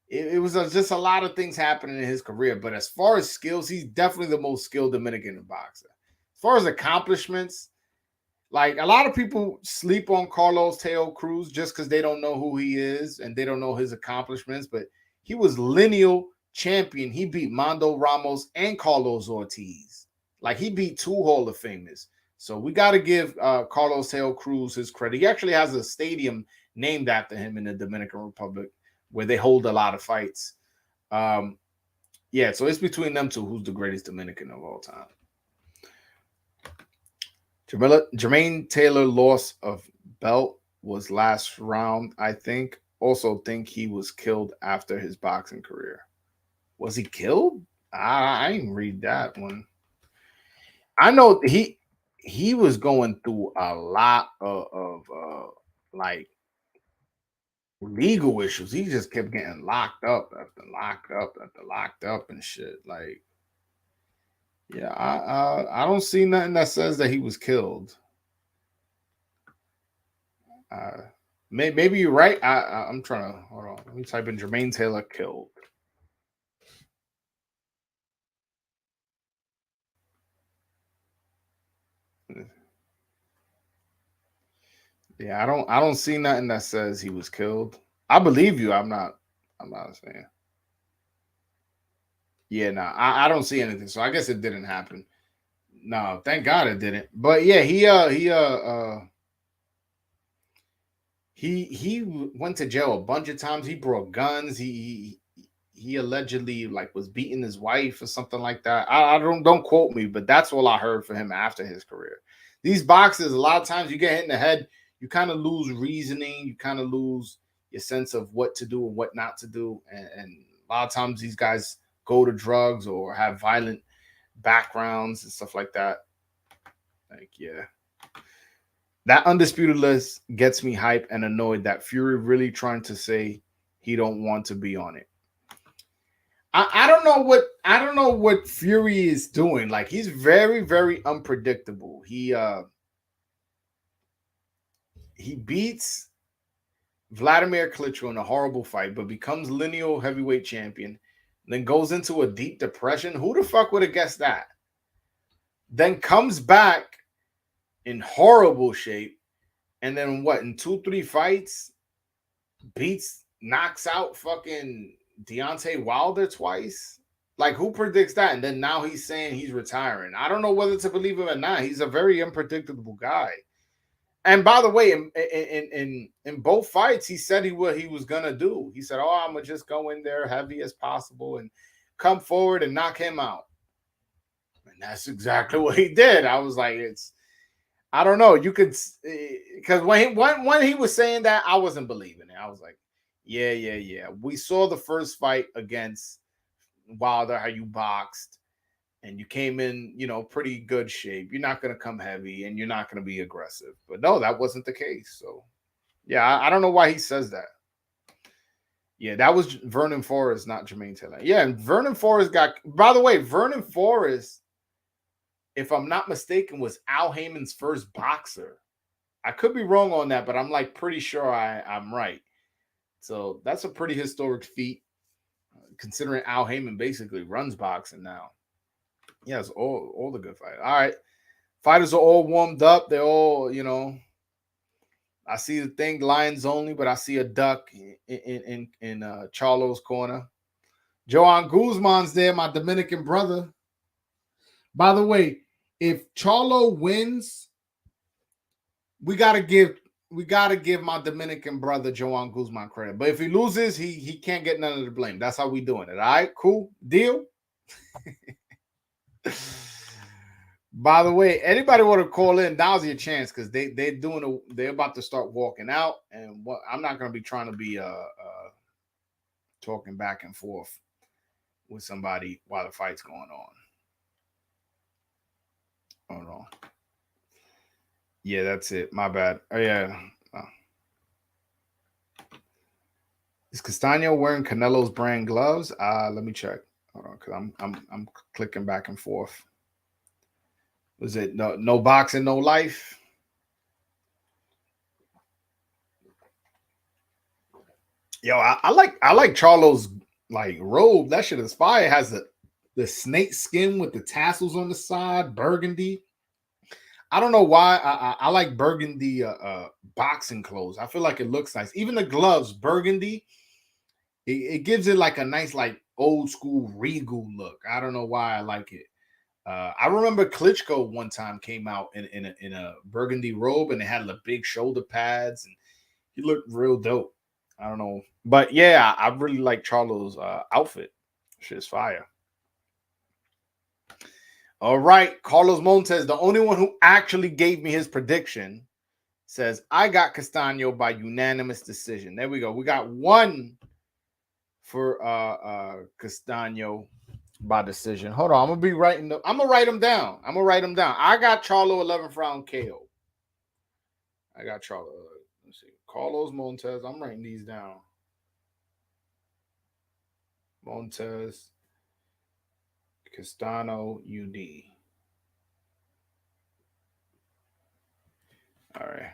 It was just a lot of things happening in his career. But as far as skills, he's definitely the most skilled Dominican boxer. As far as accomplishments, like, a lot of people sleep on Carlos Teo Cruz just because they don't know who he is and they don't know his accomplishments. But he was lineal champion. He beat Mondo Ramos and Carlos Ortiz. Like, he beat 2 Hall of Famers. So we got to give Carlos Teo Cruz his credit. He actually has a stadium named after him in the Dominican Republic where they hold a lot of fights. Yeah, so it's between them two who's the greatest Dominican of all time. Jermaine Taylor loss of belt was last round, I think. Also think he was killed after his boxing career. Was he killed? I didn't read that one. I know he was going through a lot of like legal issues. He just kept getting locked up after locked up after locked up and shit. Like, yeah, I don't see nothing that says that he was killed. Maybe you're right. I'm trying to hold on. Let me type in Jermaine Taylor killed. Yeah, I don't see nothing that says he was killed. I believe you. I'm not saying. Yeah, no, I don't see anything. So I guess it didn't happen. No, thank God it didn't. But yeah, he went to jail a bunch of times. He brought guns. He allegedly like was beating his wife or something like that. I don't quote me, but that's all I heard for him after his career. These boxers, a lot of times you get hit in the head, you kind of lose reasoning, you kind of lose your sense of what to do and what not to do, and a lot of times these guys go to drugs or have violent backgrounds and stuff like that. Like, yeah, that undisputed list gets me hype and annoyed that Fury really trying to say he don't want to be on it. I don't know what Fury is doing. Like, he's very, very unpredictable. He beats Vladimir Klitschko in a horrible fight, but becomes lineal heavyweight champion, then goes into a deep depression. Who the fuck would have guessed that? Then comes back in horrible shape, and then what, in 2-3 fights, knocks out fucking Deontay Wilder twice. Like, who predicts that? And then now he's saying he's retiring. I don't know whether to believe him or not. He's a very unpredictable guy. And by the way, in both fights, he said what he was gonna do. He said, "Oh, I'm gonna just go in there heavy as possible and come forward and knock him out." And that's exactly what he did. I was like, I don't know. You could, because when he was saying that, I wasn't believing it. I was like, yeah, yeah, yeah. We saw the first fight against Wilder, how you boxed, and you came in, pretty good shape. You're not going to come heavy, and you're not going to be aggressive. But no, that wasn't the case. So, yeah, I don't know why he says that. Yeah, that was Vernon Forrest, not Jermaine Taylor. Yeah, and Vernon Forrest got. By the way, Vernon Forrest, if I'm not mistaken, was Al Heyman's first boxer. I could be wrong on that, but I'm like pretty sure I'm right. So that's a pretty historic feat, considering Al Heyman basically runs boxing now. Yes, all the good fighters. All right, fighters are all warmed up. They're all, I see the thing Lions only, but I see a duck in Charlo's corner. Joan Guzman's there, my Dominican brother. By the way, if Charlo wins, we gotta give my Dominican brother Joan Guzman credit. But if he loses, he can't get none of the blame. That's how we doing it. All right, cool deal. By the way, anybody want to call in? Now's your chance because they're about to start walking out, and what I'm not gonna be trying to be talking back and forth with somebody while the fight's going on. Hold on. Yeah, that's it. My bad. Oh yeah. Is Castano wearing Canelo's brand gloves? Let me check. Hold on, because I'm clicking back and forth. Was it no boxing, no life? Yo, I like Charlo's like robe. That shit is fire. It has the snake skin with the tassels on the side, burgundy. I don't know why I like burgundy boxing clothes. I feel like it looks nice. Even the gloves, burgundy. It gives it like a nice like old school regal look. I don't know why I like it. I remember Klitschko one time came out in a burgundy robe and it had the big shoulder pads and he looked real dope. I don't know, but yeah, I really like Charlo's outfit. Shit's fire. All right, Carlos Montes, the only one who actually gave me his prediction, says I got Castano by unanimous decision. There we go. We got one for Castano by decision. Hold on, I'm gonna write them down. I got Charlo 11th round KO. I got Charlo. Let's see. Carlos Montes. I'm writing these down. Montes, Castano, UD. All right.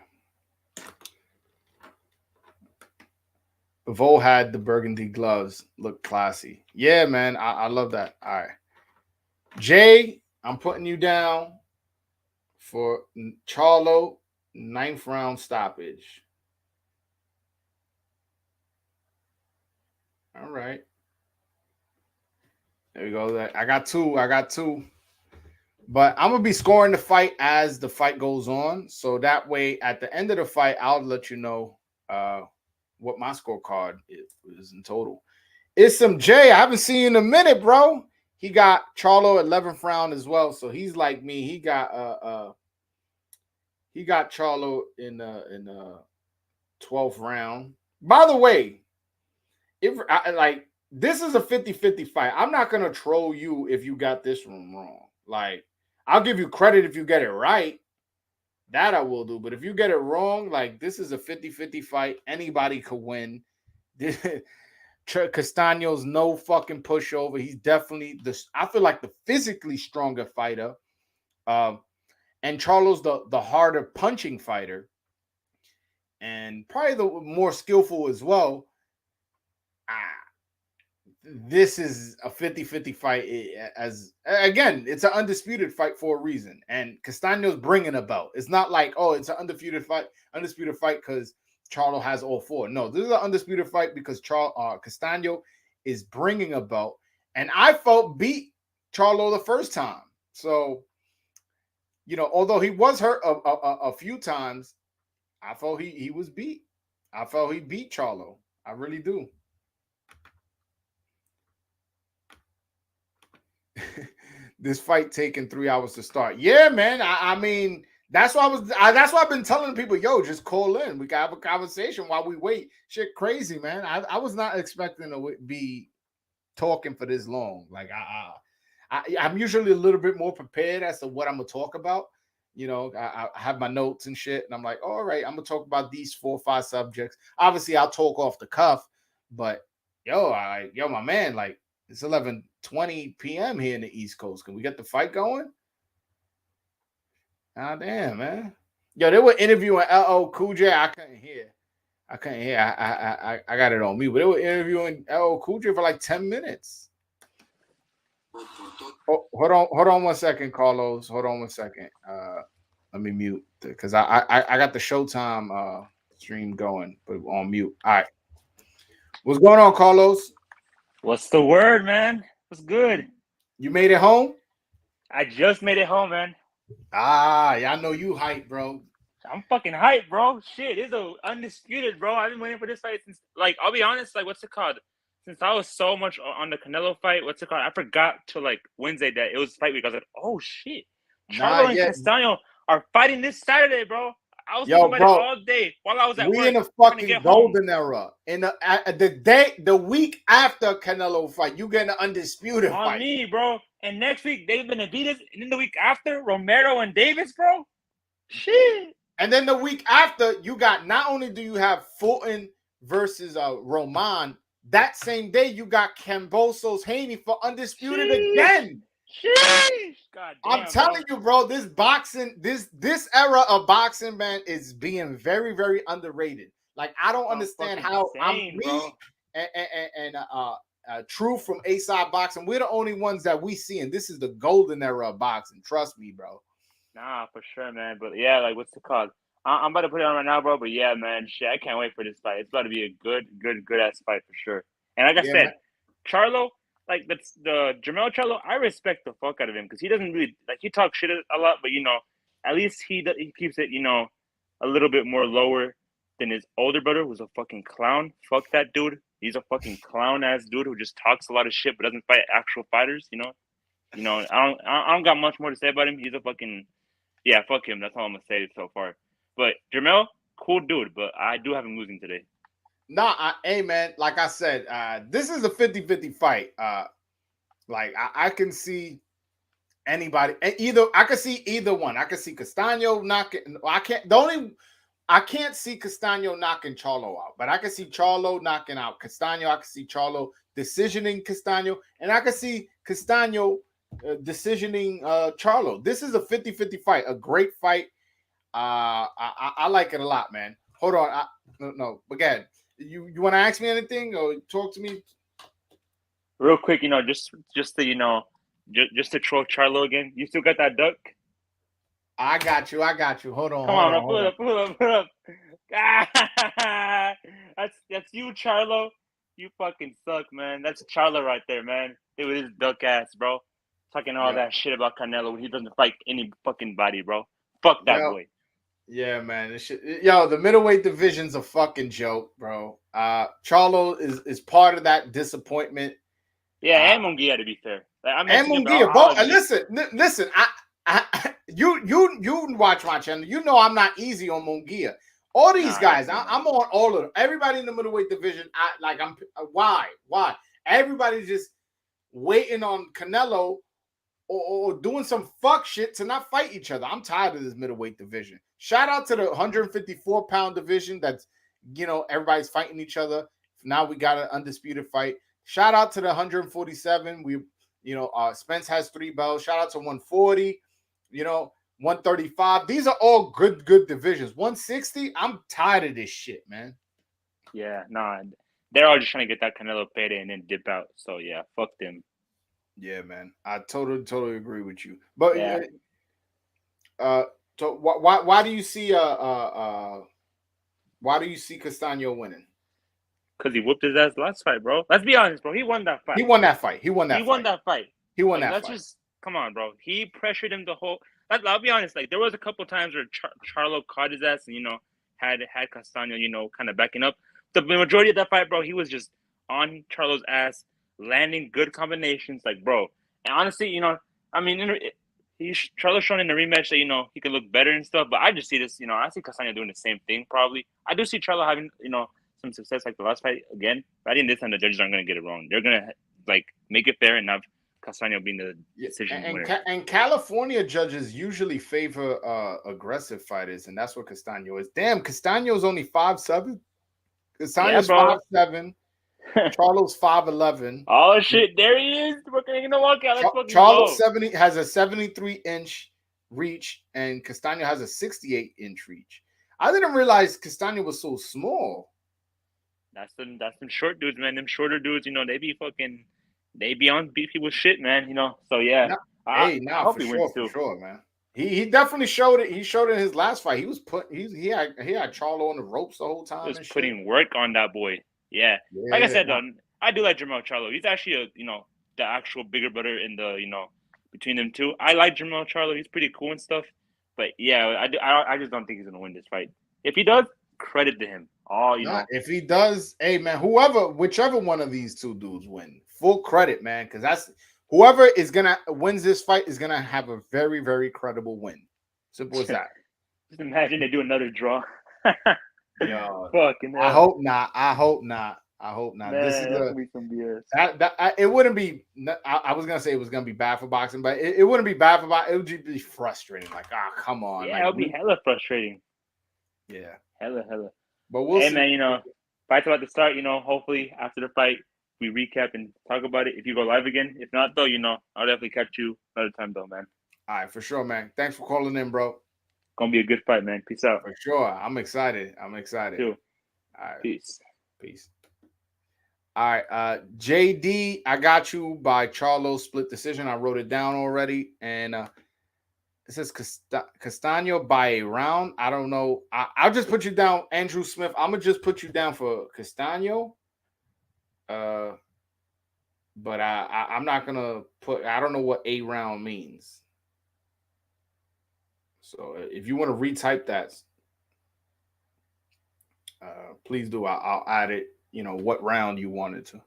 Vo had the burgundy gloves. Look classy. Yeah, man. I love that. All right. Jay, I'm putting you down for Charlo, 9th round stoppage. All right. There we go. I got two. I got two. But I'm gonna be scoring the fight as the fight goes on, so that way at the end of the fight, I'll let you know what my scorecard is in total. It's some Jay. I haven't seen you in a minute, bro. He got Charlo 11th round as well, so he's like me. He got Charlo in 12th round. By the way, if I, like this is a 50-50 fight. I'm not gonna troll you if you got this one wrong. Like, I'll give you credit if you get it right. That I will do. But if you get it wrong, like, this is a 50-50 fight. Anybody could win. Castano's no fucking pushover. He's definitely I feel like the physically stronger fighter. And Charlo's the harder punching fighter. And probably the more skillful as well. This is a 50-50 fight. As again, it's an undisputed fight for a reason, and Castano's bringing a belt. It's not like, oh, it's an undisputed fight because Charlo has all four. No, this is an undisputed fight because Castano is bringing a belt, and I felt beat Charlo the first time. So, although he was hurt a few times, I felt he was beat. I felt he beat Charlo. I really do. This fight taking 3 hours to start. Yeah, man. I mean, that's why that's why I've been telling people, yo, just call in. We can have a conversation while we wait. Shit, crazy, man. I was not expecting to be talking for this long. Like, I'm usually a little bit more prepared as to what I'm gonna talk about. I have my notes and shit, and I'm like, all right, I'm gonna talk about these 4 or 5 subjects. Obviously, I'll talk off the cuff, but my man, like, it's 11:20 p.m. here in the East Coast. Can we get the fight going? Ah, damn, man. Yo, they were interviewing LL Cool J. I couldn't hear. I got it on me, but they were interviewing LL Cool J for like 10 minutes. Oh, hold on 1 second, Carlos. Hold on 1 second. Let me mute because I got the Showtime stream going, but on mute. All right. What's going on, Carlos? What's the word, man? What's good? You made it home? I just made it home, man. Yeah, I know you hype, bro. I'm fucking hyped, bro. Shit, it's a undisputed, bro. I've been waiting for this fight since, like, I'll be honest, like, what's it called? Since I was so much on the Canelo fight, what's it called? I forgot to, like, Wednesday that it was fight week. I was like, oh, shit. Charlo and Castano are fighting this Saturday, bro. I was thinking about it all day while I was at work. We in a fucking golden era. In the week after Canelo fight, you getting an undisputed fight. On me, bro. And next week, David Benavidez. And then the week after, Romero and Davis, bro. Shit. And then the week after, you got, not only do you have Fulton versus Roman, that same day you got Kambosos Haney for undisputed again. Sheesh. God damn, I'm telling you, bro, this boxing, this era of boxing, man, is being very, very underrated. Like, I don't understand how True from A-Side Boxing, we're the only ones that we see, and this is the golden era of boxing. Trust me, bro. Nah, for sure, man. But yeah, like, what's the cause? I'm about to put it on right now, bro. But yeah, man, shit, I can't wait for this fight. It's about to be a good ass fight for sure. And like I said, man. Charlo, like, the Jermell Charlo, I respect the fuck out of him because he doesn't really, like, he talks shit a lot, but at least he keeps it, a little bit more lower than his older brother, who's a fucking clown. Fuck that dude. He's a fucking clown ass dude who just talks a lot of shit but doesn't fight actual fighters. I don't got much more to say about him. He's a fucking fuck him. That's all I'm gonna say so far. But Jermell, cool dude, but I do have him losing today. Hey, man, like I said, this is a 50-50 fight. Like, I can see anybody, I can see either one. I can see Castano knocking. I can't see Castano knocking Charlo out, but I can see Charlo knocking out Castano. I can see Charlo decisioning Castano, and I can see Castano decisioning Charlo. This is a 50-50 fight, a great fight. I like it a lot, man. Hold on. No, again, You want to ask me anything or talk to me? Real quick, just to just to troll Charlo again. You still got that duck? I got you. I got you. Hold on. Come Hold on, bro, on. Hold on. pull up. That's you, Charlo. You fucking suck, man. That's Charlo right there, man. It was his duck ass, bro. Talking all Yo, that shit about Canelo when he doesn't fight any fucking body, bro. Fuck that yo, boy. yeah, man. This shit, yo, the middleweight division's a fucking joke, bro. Charlo is part of that disappointment. Yeah, and Munguia, to be fair. Like, I And mentioned it, but Munguia, I'll both. admit. Listen. You watch my channel. You know I'm not easy on Munguia. All these Nah, guys, definitely I'm not. on all of them. Everybody in the middleweight division, why? Everybody's just waiting on Canelo or doing some fuck shit to not fight each other. I'm tired of this middleweight division. Shout out to the 154-pound division. That's everybody's fighting each other. Now we got an undisputed fight. Shout out to the 147. Spence has 3 belts. Shout out to 140. 135. These are all good divisions. 160. I'm tired of this shit, man. Yeah, nah. They're all just trying to get that Canelo payday and then dip out. So yeah, fuck them. Yeah, man. I totally agree with you. But Yeah. So why do you see why do you see Castano winning? Because he whooped his ass last fight, bro. Let's be honest, bro. He won that fight. He won that fight. He won that fight. Let's just come on, bro. He pressured him the whole. I'll be honest. Like there was a couple times where Charlo caught his ass and had Castano kind of backing up. The majority of that fight, bro, he was just on Charlo's ass, landing good combinations, like bro. And honestly, I mean, Charlo's shown in the rematch that he can look better and stuff. But I just see this, I see Castano doing the same thing probably. I do see Charlo having some success like the last fight again. But I think this time the judges aren't going to get it wrong. They're going to make it fair and have Castano being the decision winner. And California judges usually favor aggressive fighters, and that's what Castano is. Damn, Castano's only 5'7". Castano's 5'7". Charlo's 5'11". Oh shit, there he is. We're getting the walkout. Charlo has a 73-inch reach, and Castano has a 68-inch reach. I didn't realize Castano was so small. That's some short dudes, man. Them shorter dudes, they be on beat people's shit, man. So yeah. I hope he wins too. For sure, man. He definitely showed it. He showed it in his last fight. He was he had Charlo on the ropes the whole time. He was putting work on that boy. Yeah. Like I said, I do like Jermell Charlo. He's actually the actual bigger brother in the between them two. I like Jermell Charlo. He's pretty cool and stuff. But yeah, I just don't think he's gonna win this fight. If he does, credit to him. If he does, hey man, whichever one of these two dudes win, full credit, man, because that's whoever is gonna wins this fight is gonna have a very, very credible win. Simple as that. Just imagine they do another draw. Yo, fucking hell. I hope not. Man, this is gonna be some BS. It wouldn't be. I was gonna say it was gonna be bad for boxing, but it wouldn't be bad for boxing. It would just be frustrating. Like, come on. Yeah, it would be hella frustrating. Yeah, hella. But we'll see. Man, fight's about to start. Hopefully after the fight we recap and talk about it. If you go live again, if not though, I'll definitely catch you another time though, man. All right, for sure, man. Thanks for calling in, bro. Gonna be a good fight, man. Peace out. For sure. I'm excited. Too. All right. Peace. All right. JD, I got you by Charlo split decision. I wrote it down already. And it says Castano by a round. I don't know. I'll just put you down, Andrew Smith. I'm going to just put you down for Castano. But I'm not going to put, I don't know what a round means. So if you want to retype that, please do. I'll add it, what round you wanted to.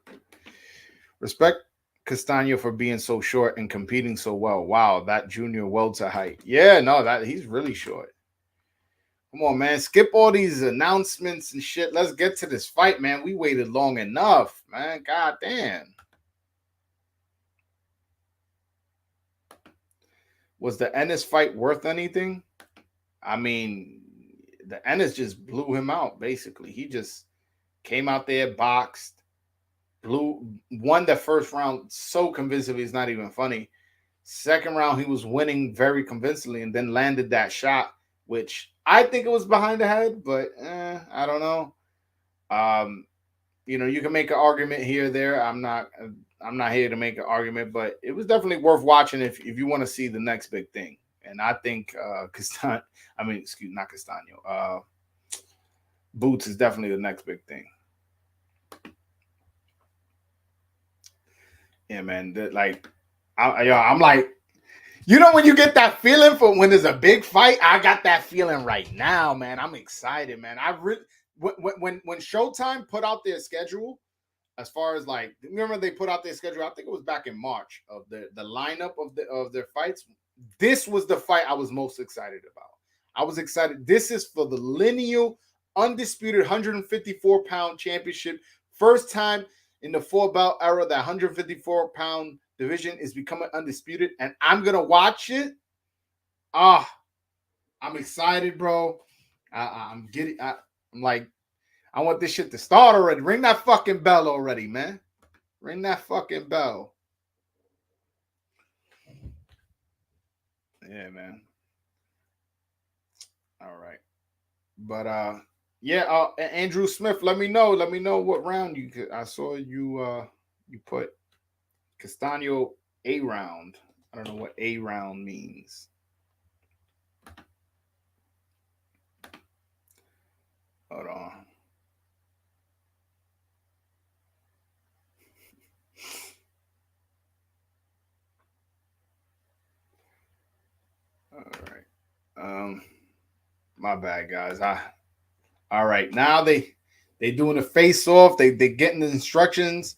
Respect Castano for being so short and competing so well. Wow, that junior welter height. Yeah, no, he's really short. Come on, man. Skip all these announcements and shit. Let's get to this fight, man. We waited long enough, man. God damn. Was the Ennis fight worth anything? I mean, the Ennis just blew him out, basically. He just came out there, boxed, won the first round so convincingly, it's not even funny. Second round, he was winning very convincingly and then landed that shot, which I think it was behind the head, but I don't know. You can make an argument here or there. I'm not here to make an argument, but it was definitely worth watching if you want to see the next big thing. And I think not Castano. Boots is definitely the next big thing. Yeah, man. I'm like, when you get that feeling for when there's a big fight, I got that feeling right now, man. I'm excited, man. I really when Showtime put out their schedule, as far as remember they put out their schedule. I think it was back in March of the lineup of their fights. This was the fight I was most excited about. I was excited. This is for the lineal undisputed 154-pound championship. First time in the 4-belt era that 154-pound division is becoming undisputed, and I'm gonna watch it. I'm excited, bro. I'm getting. I'm like, I want this shit to start already. Ring that fucking bell already, man. Ring that fucking bell. Yeah, man. All right. But Andrew Smith, let me know what round you could. I saw you you put Castano A round. I don't know what A round means. Hold on. All right. My bad, guys. All right. Now they doing a face off. They getting the instructions.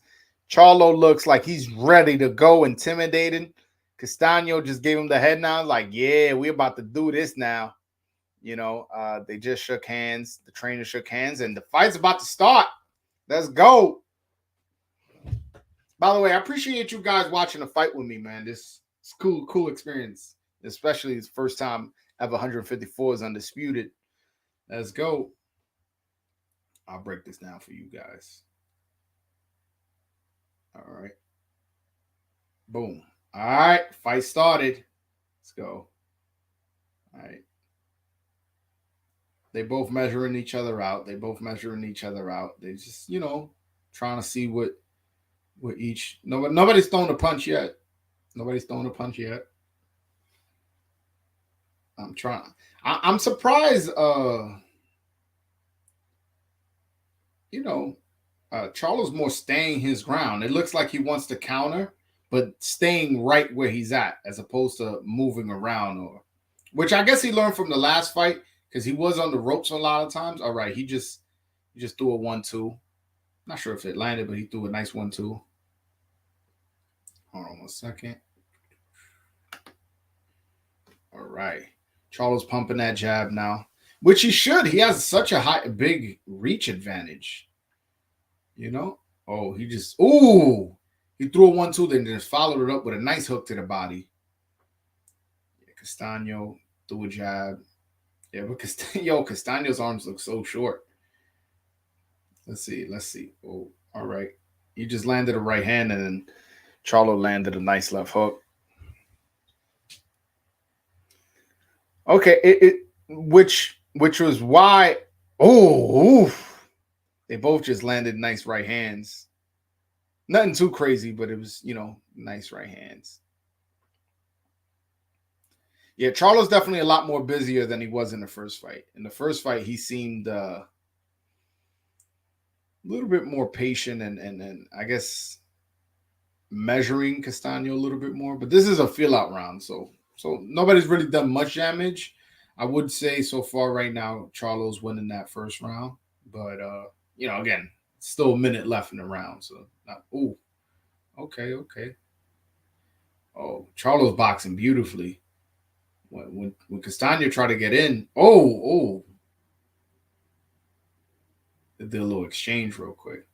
Charlo looks like he's ready to go, intimidated. Castano just gave him the head nod, like, yeah, we're about to do this now. They just shook hands. The trainer shook hands, and the fight's about to start. Let's go. By the way, I appreciate you guys watching the fight with me, man. This is cool experience, especially it's first time ever 154 is undisputed. Let's go. I'll break this down for you guys. All right. Boom. All right. Fight started. Let's go. All right. They both measuring each other out. They just, trying to see what each. Nobody's throwing a punch yet. I'm trying. I'm surprised. Charlo's more staying his ground. It looks like he wants to counter, but staying right where he's at, as opposed to moving around, which I guess he learned from the last fight because he was on the ropes a lot of times. All right, he just threw a 1-2. Not sure if it landed, but he threw a nice 1-2. Hold on 1 second. All right, Charlo's pumping that jab now, which he should. He has such a big reach advantage. Oh, he threw a 1-2, then just followed it up with a nice hook to the body. Yeah, Castano threw a jab. Yeah, but Castano's arms look so short. Let's see. Oh, all right. He just landed a right hand, and then Charlo landed a nice left hook. Okay, which was why. They both just landed nice right hands. Nothing too crazy, but it was, nice right hands. Yeah, Charlo's definitely a lot more busier than he was in the first fight. In the first fight, he seemed a little bit more patient and I guess measuring Castano a little bit more. But this is a feel-out round, so nobody's really done much damage. I would say so far right now, Charlo's winning that first round. But again, still a minute left in the round. So okay. Oh, Charlo's boxing beautifully. When Castano tried to get in, they did a little exchange real quick.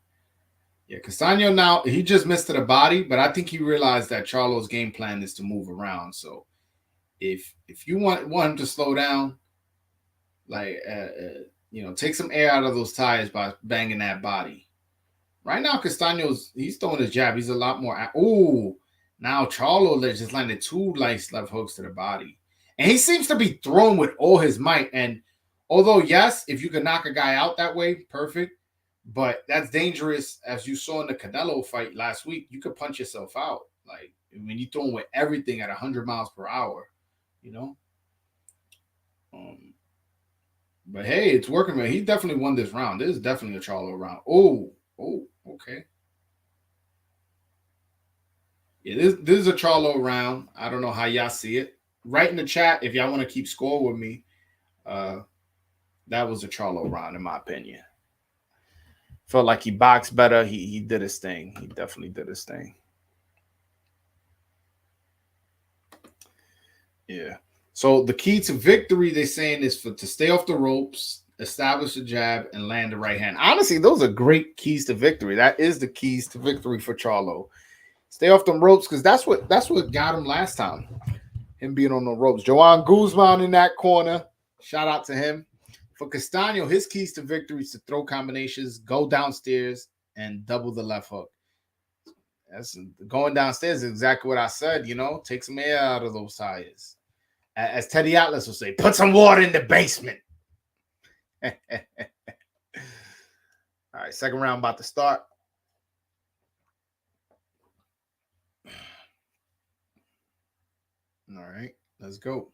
Yeah, Castano now, he just missed to the body, but I think he realized that Charlo's game plan is to move around. So if you want him to slow down, take some air out of those tires by banging that body. Right now, he's throwing his jab. He's a lot more. Now Charlo just landed 2 nice left hooks to the body. And he seems to be thrown with all his might. And although, yes, if you can knock a guy out that way, perfect. But that's dangerous, as you saw in the Canelo fight last week. You could punch yourself out. Like when you throw with everything at 100 miles per hour, you know. But hey, it's working, man. He definitely won this round. This is definitely a Charlo round. Oh, okay. Yeah, this is a Charlo round. I don't know how y'all see it. Write in the chat if y'all want to keep score with me. That was a Charlo round, in my opinion. Felt like he boxed better. He did his thing. He definitely did his thing. Yeah. So the key to victory, they're saying, is to stay off the ropes, establish a jab, and land the right hand. Honestly, those are great keys to victory. That is the keys to victory for Charlo. Stay off them ropes, because that's what got him last time. Him being on the ropes. Joanne Guzman in that corner. Shout out to him. For Castano, his keys to victory is to throw combinations, go downstairs, and double the left hook. That's going downstairs is exactly what I said. Take some air out of those tires. As Teddy Atlas will say, put some water in the basement. All right, second round about to start. All right, let's go.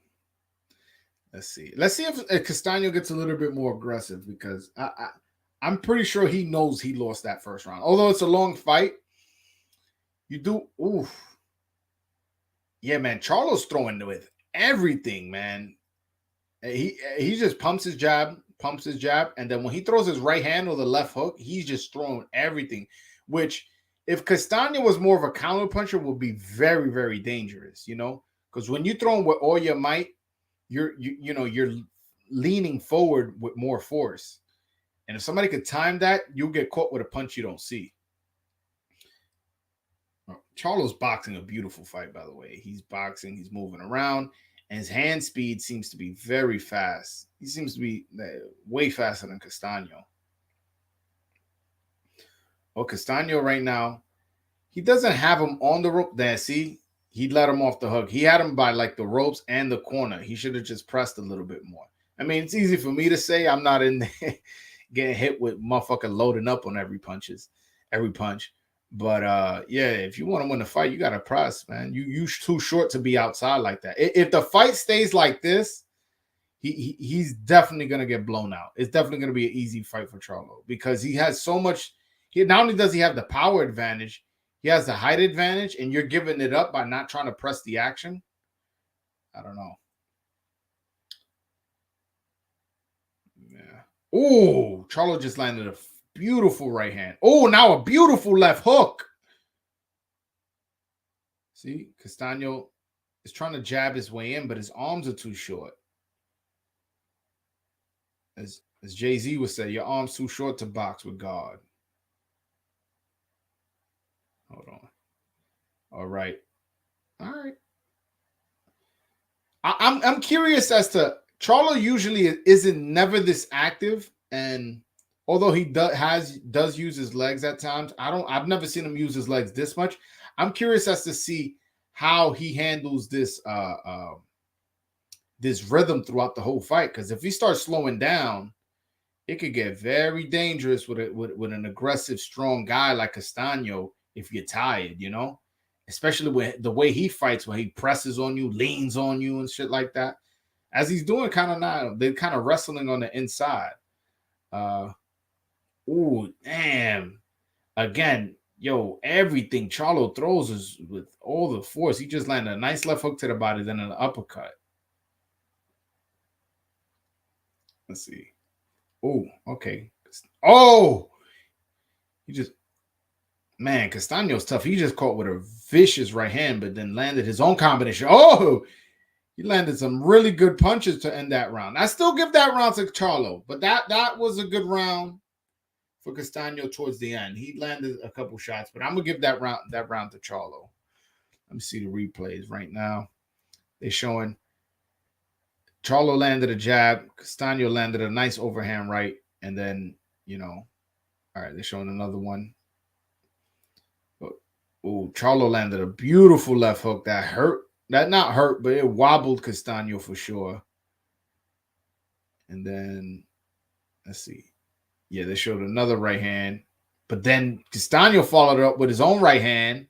Let's see if Castano gets a little bit more aggressive, because I'm pretty sure he knows he lost that first round. Although it's a long fight, you do. Oof. Yeah, man, Charlo's throwing with everything, man. He just pumps his jab, and then when he throws his right hand or the left hook, he's just throwing everything, which, if Castano was more of a counter puncher, would be very, very dangerous, because when you throw him with all your might, you're leaning forward with more force. And if somebody could time that, you'll get caught with a punch you don't see. Charlo's boxing a beautiful fight, by the way. He's boxing, he's moving around, and his hand speed seems to be very fast. He seems to be way faster than Castano. Well, Castano right now, he doesn't have him on the rope. There, see? He let him off the hook. He had him by like the ropes and the corner. He should have just pressed a little bit more. I mean, it's easy for me to say. I'm not in there getting hit with motherfucker loading up on every punch. But yeah, if you want to win the fight, you gotta press, man. You too short to be outside like that. If the fight stays like this, he's definitely gonna get blown out. It's definitely gonna be an easy fight for Charlo, because he has so much. Not only does he have the power advantage, he has the height advantage, and you're giving it up by not trying to press the action. I don't know. Yeah. Oh, Charlo just landed a beautiful right hand. Oh, now a beautiful left hook. See, Castano is trying to jab his way in, but his arms are too short. As Jay-Z would say, your arms too short to box with God. Hold on. All right. I'm curious as to, Charlo usually isn't never this active, and although he does use his legs at times, I've never seen him use his legs this much. I'm curious as to see how he handles this this rhythm throughout the whole fight, because if he starts slowing down, it could get very dangerous with an aggressive, strong guy like Castano if you're tired, especially with the way he fights, where he presses on you, leans on you, and shit like that. As he's doing kind of now, they're kind of wrestling on the inside. Ooh, damn. Again, everything Charlo throws is with all the force. He just landed a nice left hook to the body, then an uppercut. Let's see. Oh, okay. Oh, man, Castano's tough. He just caught with a vicious right hand, but then landed his own combination. Oh, he landed some really good punches to end that round. I still give that round to Charlo, but that was a good round for Castano towards the end. He landed a couple shots, but I'm gonna give that round to Charlo. Let me see the replays right now. They're showing Charlo landed a jab, Castano landed a nice overhand right, and then all right, they're showing another one. Oh, Charlo landed a beautiful left hook that hurt. That not hurt, but it wobbled Castano for sure. And then let's see. Yeah, they showed another right hand. But then Castano followed it up with his own right hand.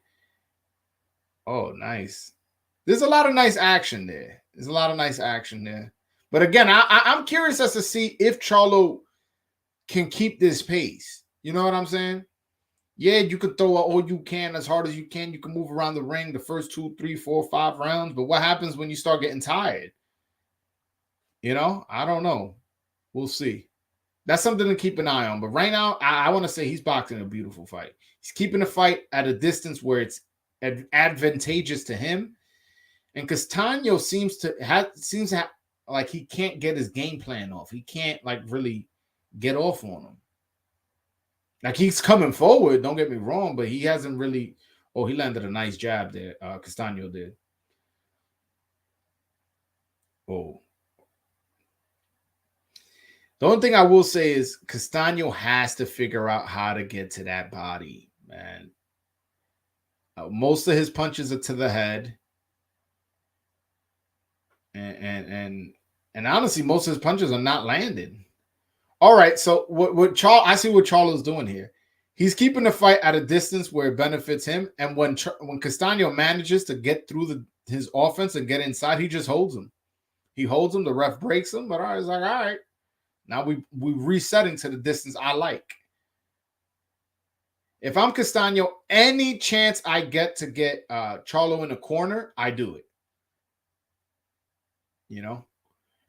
Oh, nice. There's a lot of nice action there. But again, I'm curious as to see if Charlo can keep this pace. You know what I'm saying? Yeah, you can throw all you can as hard as you can. You can move around the ring the first 2, 3, 4, 5 rounds. But what happens when you start getting tired? You know, I don't know. We'll see. That's something to keep an eye on. But right now, I want to say he's boxing a beautiful fight. He's keeping the fight at a distance where it's advantageous to him. And Castano seems to have like he can't get his game plan off. He can't like really get off on him. Like he's coming forward, don't get me wrong, but he hasn't really. Oh, he landed a nice jab there. Castano did. Oh. The only thing I will say is Castano has to figure out how to get to that body, man. Most of his punches are to the head. And honestly, most of his punches are not landing. All right, so I see what Charlo's doing here. He's keeping the fight at a distance where it benefits him, and when Castano manages to get through his offense and get inside, he just holds him. He holds him. The ref breaks him, but all right, it's like, all right, now we resetting to the distance I like. If I'm Castano, any chance I get to get Charlo in a corner, I do it. You know?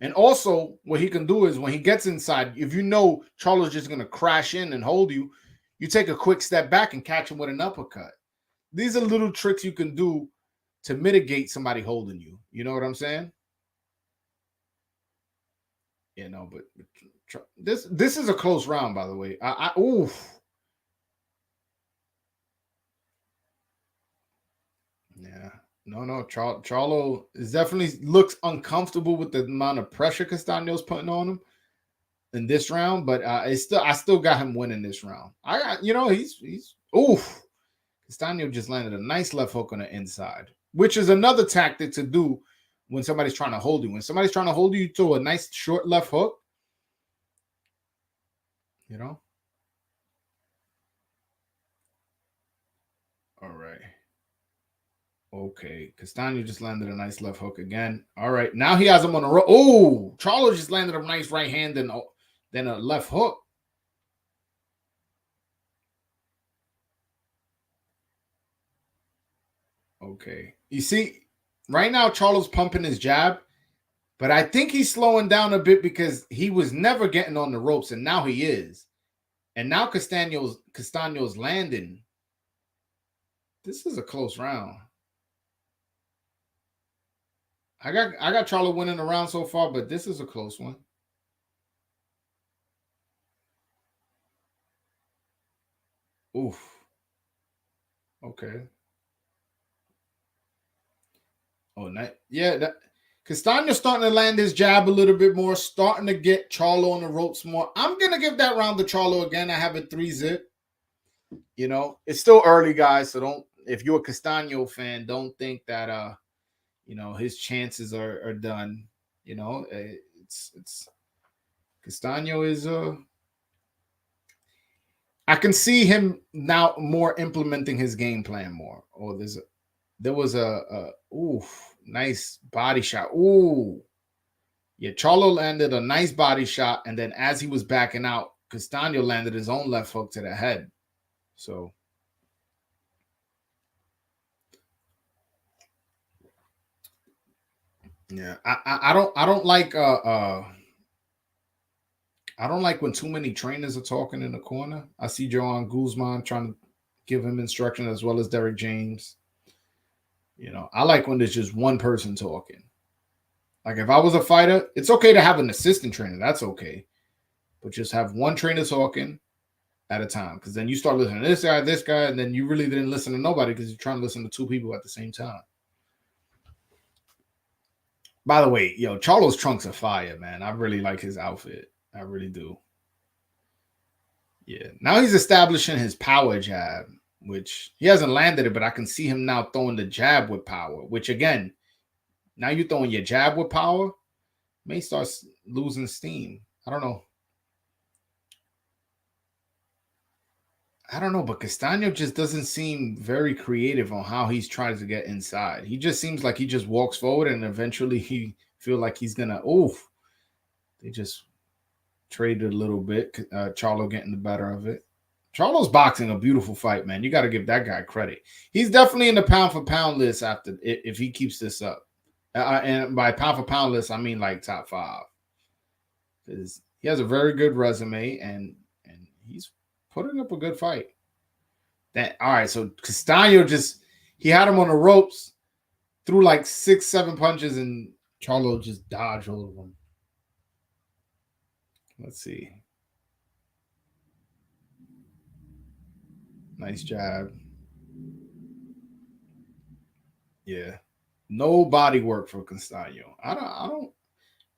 And also, what he can do is when he gets inside, if you know Charlo's just going to crash in and hold you, you take a quick step back and catch him with an uppercut. These are little tricks you can do to mitigate somebody holding you. You know what I'm saying? You know, but this is a close round, by the way. Oof. Yeah. No. Charlo is definitely looks uncomfortable with the amount of pressure Castano's putting on him in this round, but I still got him winning this round. He's oof. Castano just landed a nice left hook on the inside, which is another tactic to do when somebody's trying to hold you. When somebody's trying to hold you to a nice short left hook, you know. All right. Okay, Castano just landed a nice left hook again. All right, now he has him on a roll. Oh, Charlo just landed a nice right hand and then a left hook. Okay, you see, right now Charlo's pumping his jab, but I think he's slowing down a bit because he was never getting on the ropes, and now he is. And now Castano's landing. This is a close round. I got Charlo winning the round so far, but this is a close one. Oof. Okay. Oh, yeah. Castano's starting to land his jab a little bit more, starting to get Charlo on the ropes more. I'm gonna give that round to Charlo again. I have it 3-zip. You know, it's still early, guys. So don't. If you're a Castano fan, don't think that his chances are done. You know, it's Castano is I can see him now more implementing his game plan more. Oh, there was a nice body shot. Ooh. Yeah, Charlo landed a nice body shot, and then as he was backing out, Castano landed his own left hook to the head. So yeah, I don't like I don't like when too many trainers are talking in the corner. I see Jaron Guzman trying to give him instruction as well as Derek James. You know, I like when there's just one person talking. Like if I was a fighter, it's okay to have an assistant trainer. That's okay. But just have one trainer talking at a time. Because then you start listening to this guy, and then you really didn't listen to nobody because you're trying to listen to two people at the same time. By the way, Charlo's trunks are fire, man. I really like his outfit. I really do. Yeah. Now he's establishing his power jab, which he hasn't landed it, but I can see him now throwing the jab with power, which again, now you're throwing your jab with power, may start losing steam. I don't know. I don't know, but Castano just doesn't seem very creative on how he's trying to get inside. He just seems like he just walks forward and eventually he feel like he's gonna. Oof! They just traded a little bit. Charlo getting the better of it. Charlo's boxing a beautiful fight, man. You got to give that guy credit. He's definitely in the pound for pound list after if he keeps this up. And by pound for pound list, I mean like top 5, because he has a very good resume and he's putting up a good fight. That all right? So Castano he had him on the ropes, threw like 6-7 punches, and Charlo just dodged all of them. Let's see. Nice jab. Yeah. No body work for Castano. I don't.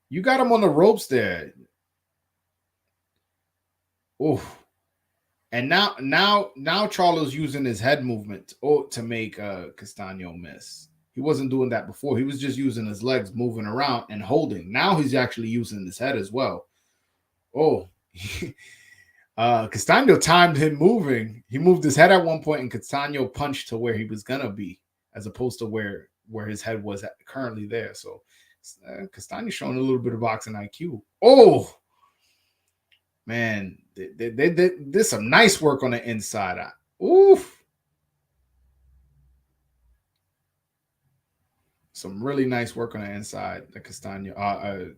You got him on the ropes there. Oof. And now Charlo's using his head movement to make Castano miss. He wasn't doing that before. He was just using his legs, moving around and holding. Now he's actually using his head as well. Oh, Castano timed him moving. He moved his head at one point, and Castano punched to where he was gonna be, as opposed to where his head was currently there. So Castano's showing a little bit of boxing IQ. Oh, man, they did some nice work on the inside. Oof. Some really nice work on the inside that Castano,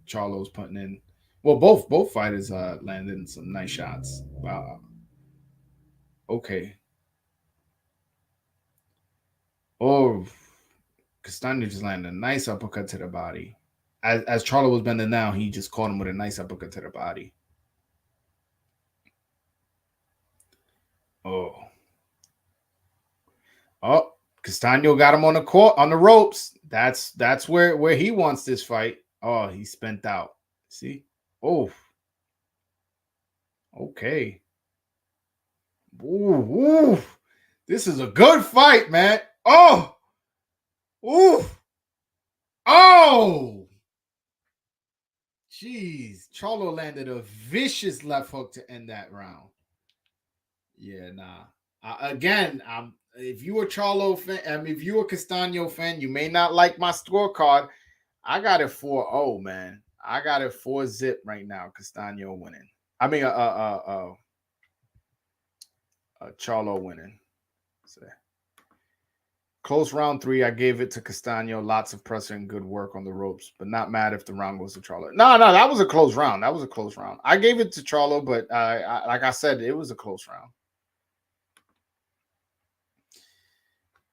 Charlo's putting in. Well, both fighters landed some nice shots. Wow. Okay. Oh, Castano just landed a nice uppercut to the body. As Charlo was bending down, he just caught him with a nice uppercut to the body. Oh. Oh, Castano got him on the court, on the ropes. That's where he wants this fight. Oh, he spent out. See? Oh. Okay. Ooh, ooh. This is a good fight, man. Oh. Ooh. Oh. Jeez. Charlo landed a vicious left hook to end that round. Yeah, nah. Again, if you a Charlo fan, if you a Castano fan, you may not like my scorecard. I got it 4-0, man. I got it 4-0 right now. Castano winning. I mean, Charlo winning. So, close round 3. I gave it to Castano. Lots of pressure and good work on the ropes, but not mad if the round goes to Charlo. No, that was a close round. That was a close round. I gave it to Charlo, but like I said, it was a close round.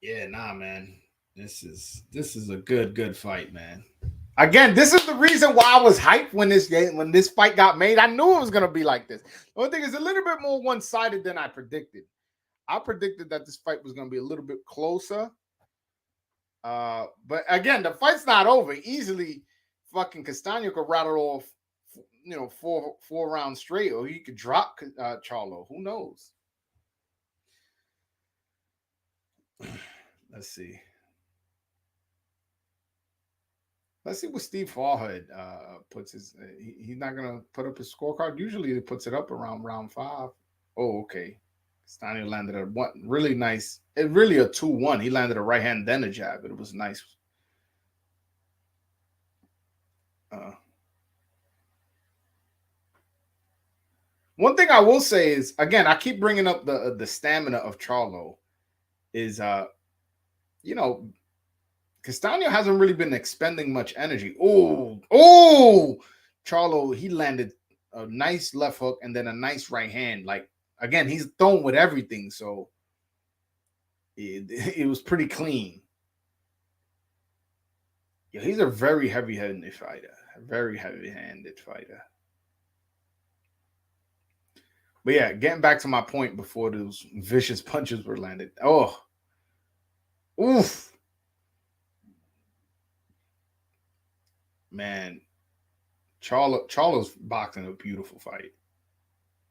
Yeah, nah, man. This is a good fight, man. Again, this is the reason why I was hyped when this fight got made. I knew it was gonna be like this. The only thing is a little bit more one-sided than I predicted. I predicted that this fight was gonna be a little bit closer. But again, the fight's not over. Easily, fucking Castano could rattle off, four rounds straight, or he could drop Charlo. Who knows? Let's see. Let's see what Steve Fallhead puts his. He's not gonna put up his scorecard. Usually, he puts it up around round 5. Oh, okay. Castano landed a one really nice. It really a 2-1. He landed a right hand, then a jab, but it was nice. One thing I will say is, again, I keep bringing up the stamina of Charlo. Is Castano hasn't really been expending much energy. Oh, Charlo, he landed a nice left hook and then a nice right hand. Like, again, he's thrown with everything, so it was pretty clean. Yeah, he's a very heavy-handed fighter. A very heavy-handed fighter. But yeah, getting back to my point before those vicious punches were landed. Oh, oof. Man, Charlo's boxing a beautiful fight.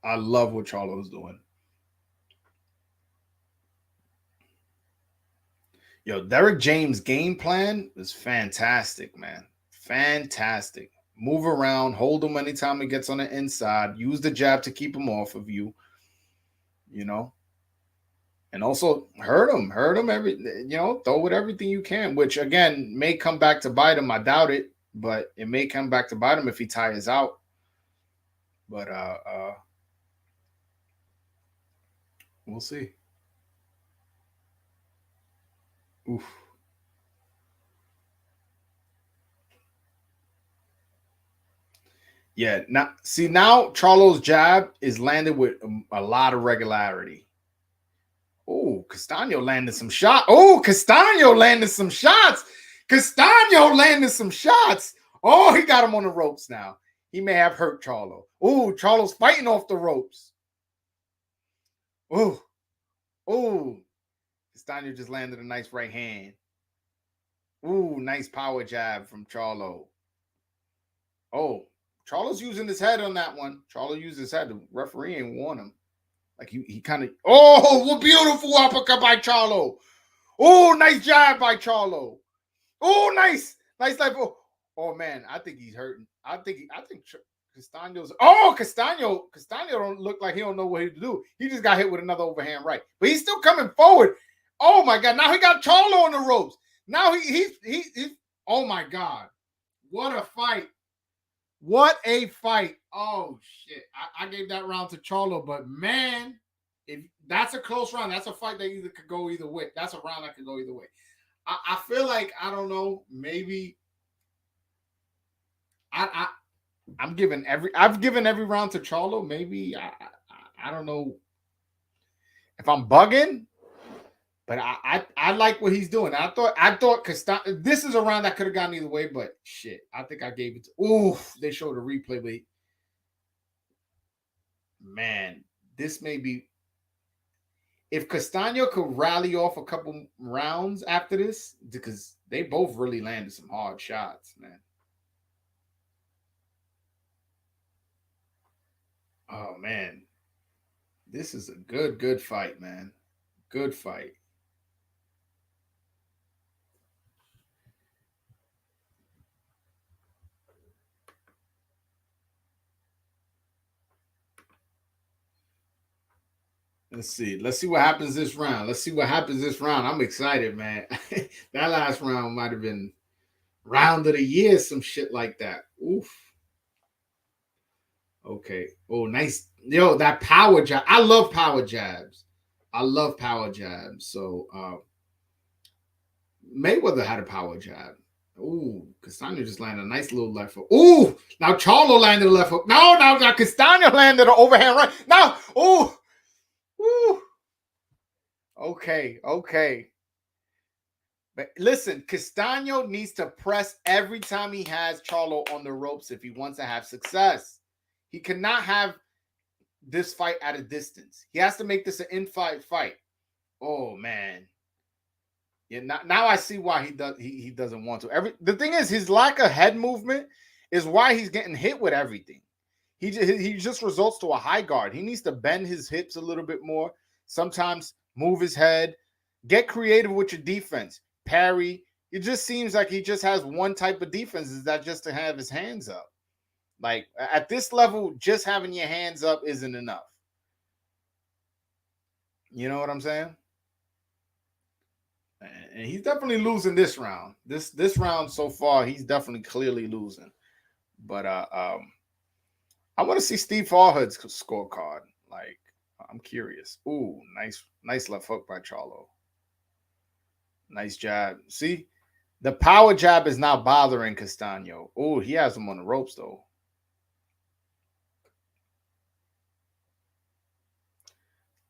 I love what Charlo's doing. Yo, Derek James' game plan is fantastic, man. Fantastic. Move around, hold him anytime he gets on the inside. Use the jab to keep him off of you. You know, And also hurt him throw with everything you can, which again may come back to bite him. I doubt it, but it may come back to bite him if he tires out. But we'll see. Oof. Yeah. Now Charlo's jab is landed with a lot of regularity. Oh, Castano landed some shots. Oh, Castano landed some shots. Castano landed some shots. Oh, he got him on the ropes now. He may have hurt Charlo. Oh, Charlo's fighting off the ropes. Oh, Castano just landed a nice right hand. Ooh, nice power jab from Charlo. Oh, Charlo's using his head on that one. Charlo used his head. The referee ain't warn him. Like he kind of. Oh, what beautiful uppercut by Charlo. Oh, nice jab by Charlo. Oh, nice left. Oh man, I think he's hurting. I think Castano's. Oh, Castano don't look like he don't know what to do. He just got hit with another overhand right, but he's still coming forward. Oh my god, now he got Charlo on the ropes. Now he's. Oh my god, what a fight! What a fight! Oh shit, I gave that round to Charlo, but man, if that's a close round, that's a fight that either could go either way. That's a round that could go either way. I feel like I don't know. Maybe I've given every round to Charlo. Maybe I don't know if I'm bugging, but I like what he's doing. I thought Castano. This is a round that could have gone either way, but shit, I think I gave it to. Ooh, they showed a replay, but man, this may be. If Castano could rally off a couple rounds after this, because they both really landed some hard shots, man. Oh man, this is a good fight, man. Good fight. Let's see. Let's see what happens this round. I'm excited, man. That last round might have been round of the year, some shit like that. Oof. Okay. Oh, nice. Yo, that power jab. I love power jabs. So Mayweather had a power jab. Ooh, Castano just landed a nice little left hook. Ooh, now Charlo landed a left hook. No, now Castano landed an overhand right. Now, ooh. Okay. But listen, Castano needs to press every time he has Charlo on the ropes if he wants to have success. He cannot have this fight at a distance. He has to make this an in-fight fight. Oh man. Yeah, now I see why he doesn't want to. The thing is, his lack of head movement is why he's getting hit with everything. He just results to a high guard. He needs to bend his hips a little bit more. Sometimes move his head. Get creative with your defense. Parry. It just seems like he just has one type of defense. Is that just to have his hands up? Like at this level, just having your hands up isn't enough. You know what I'm saying? And he's definitely losing this round. This round so far, he's definitely clearly losing. But I want to see Steve Farhood's scorecard. Like, I'm curious. Ooh, nice left hook by Charlo. Nice jab. See, the power jab is now bothering Castano. Ooh, he has him on the ropes though.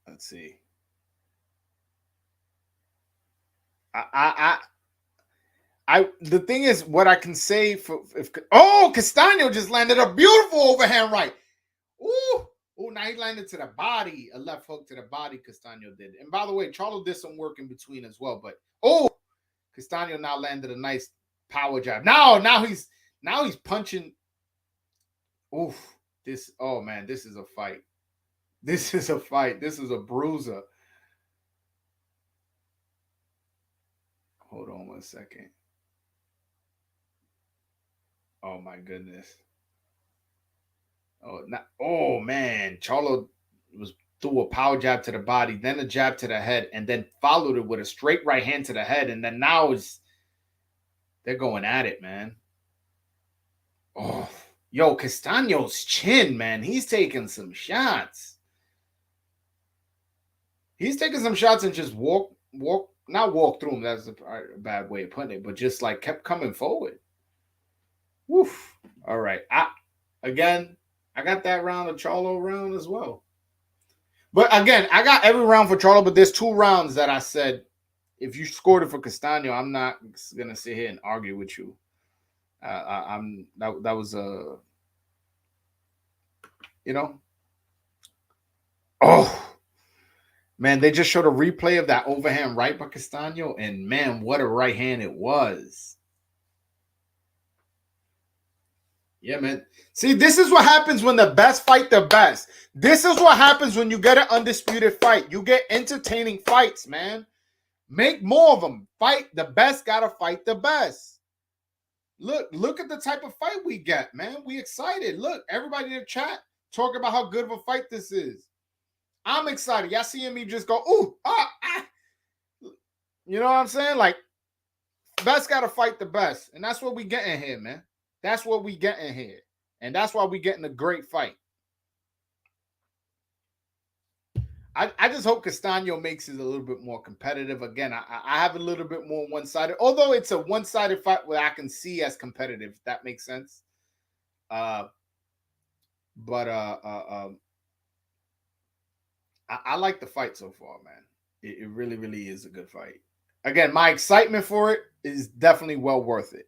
Let's see. The thing is, what I can say if Castano just landed a beautiful overhand right. Ooh, now he landed to the body, a left hook to the body. Castano did, and by the way, Charlo did some work in between as well. But Castano now landed a nice power jab. Now he's punching. Oof, this is a fight. This is a bruiser. Hold on one second. Oh my goodness. Oh man, Charlo was threw a power jab to the body, then a jab to the head, and then followed it with a straight right hand to the head. And then now they're going at it, man. Oh, yo, Castano's chin, man. He's taking some shots. He's taking some shots and just not walk through him. That's a bad way of putting it, but just like kept coming forward. Woof. All right. I got that round, of Charlo round as well. But again, I got every round for Charlo, but there's 2 rounds that I said, if you scored it for Castano, I'm not gonna sit here and argue with you. That was a, oh man, they just showed a replay of that overhand right by Castano, and man, what a right hand it was. Yeah, man. See, this is what happens when the best fight the best. This is what happens when you get an undisputed fight. You get entertaining fights, man. Make more of them. Fight the best, gotta fight the best. Look at the type of fight we get, man. We excited. Look, everybody in the chat talking about how good of a fight this is. I'm excited. Y'all seeing me just go, ooh, ah. You know what I'm saying? Like, best gotta fight the best. And that's what we getting here, man. That's what we getting here. And that's why we getting a great fight. I just hope Castano makes it a little bit more competitive. Again, I have a little bit more one-sided, although it's a one-sided fight where I can see as competitive, if that makes sense. I like the fight so far, man. It really, really is a good fight. Again, my excitement for it is definitely well worth it.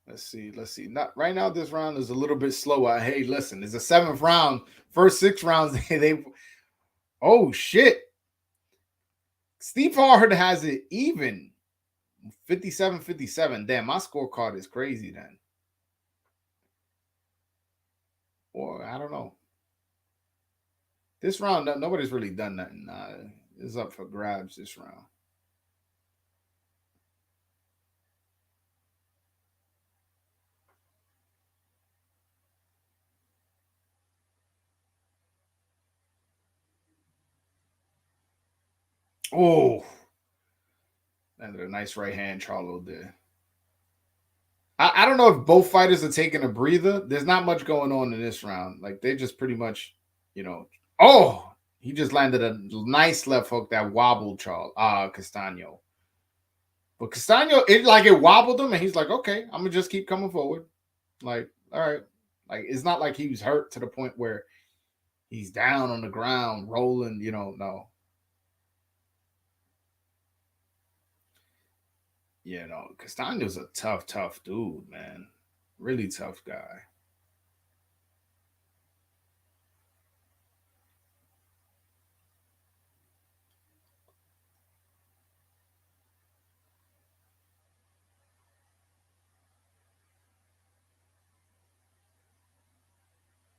Let's see. Not right now. This round is a little bit slower. Hey, listen, it's a 7th round. First 6 rounds, oh shit. Steve Harvard has it even. 57-57. Damn, my scorecard is crazy then. Or I don't know. This round, nobody's really done nothing. It's up for grabs this round. Oh, and a nice right hand Charlo did. I don't know if both fighters are taking a breather. There's not much going on in this round. Like, they just pretty much, oh, he just landed a nice left hook that wobbled Castano. But Castano, it wobbled him, and he's like, okay, I'm gonna just keep coming forward. Like, all right. Like, it's not like he was hurt to the point where he's down on the ground rolling, no. Castano's a tough dude, man. Really tough guy.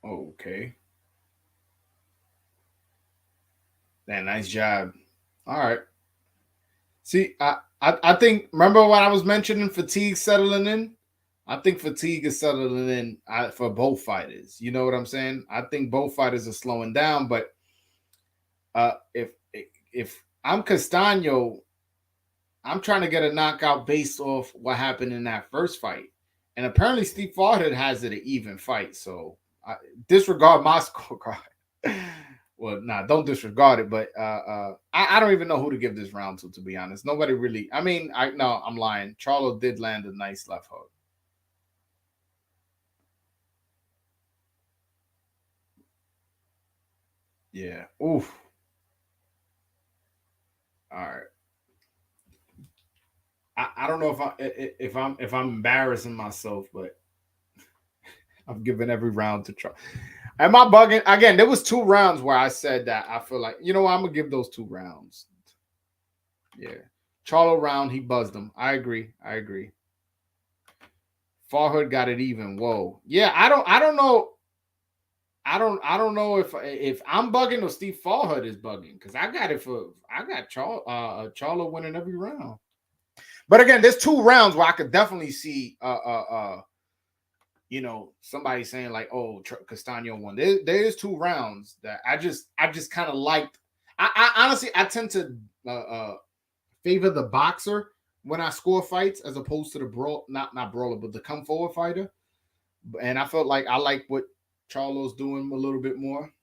Okay. Man, nice job. All right. See, I think, remember when I was mentioning fatigue settling in? I think fatigue is settling in for both fighters. You know what I'm saying? I think both fighters are slowing down, but if I'm Castano, I'm trying to get a knockout based off what happened in that first fight. And apparently Steve Farhood has it an even fight. So disregard my scorecard. Well, don't disregard it, but I don't even know who to give this round to be honest. Nobody really. I mean, I'm lying. Charlo did land a nice left hook. Yeah. Oof. All right. I don't know if I'm embarrassing myself, but I've given every round to Charlo. Am I bugging? Again, there was 2 rounds where I said that I feel like, I'm going to give those 2 rounds. Yeah. Charlo round, he buzzed him. I agree. Farhood got it even. Whoa. Yeah, I don't know. I don't know if I'm bugging or Steve Farhood is bugging, because I got Charlo winning every round. But again, there's 2 rounds where I could definitely see somebody saying like, "Oh, Castano won." There's 2 rounds that I just kind of liked. I honestly I tend to favor the boxer when I score fights as opposed to the not brawler, but the come forward fighter. And I felt like I like what Charlo's doing a little bit more.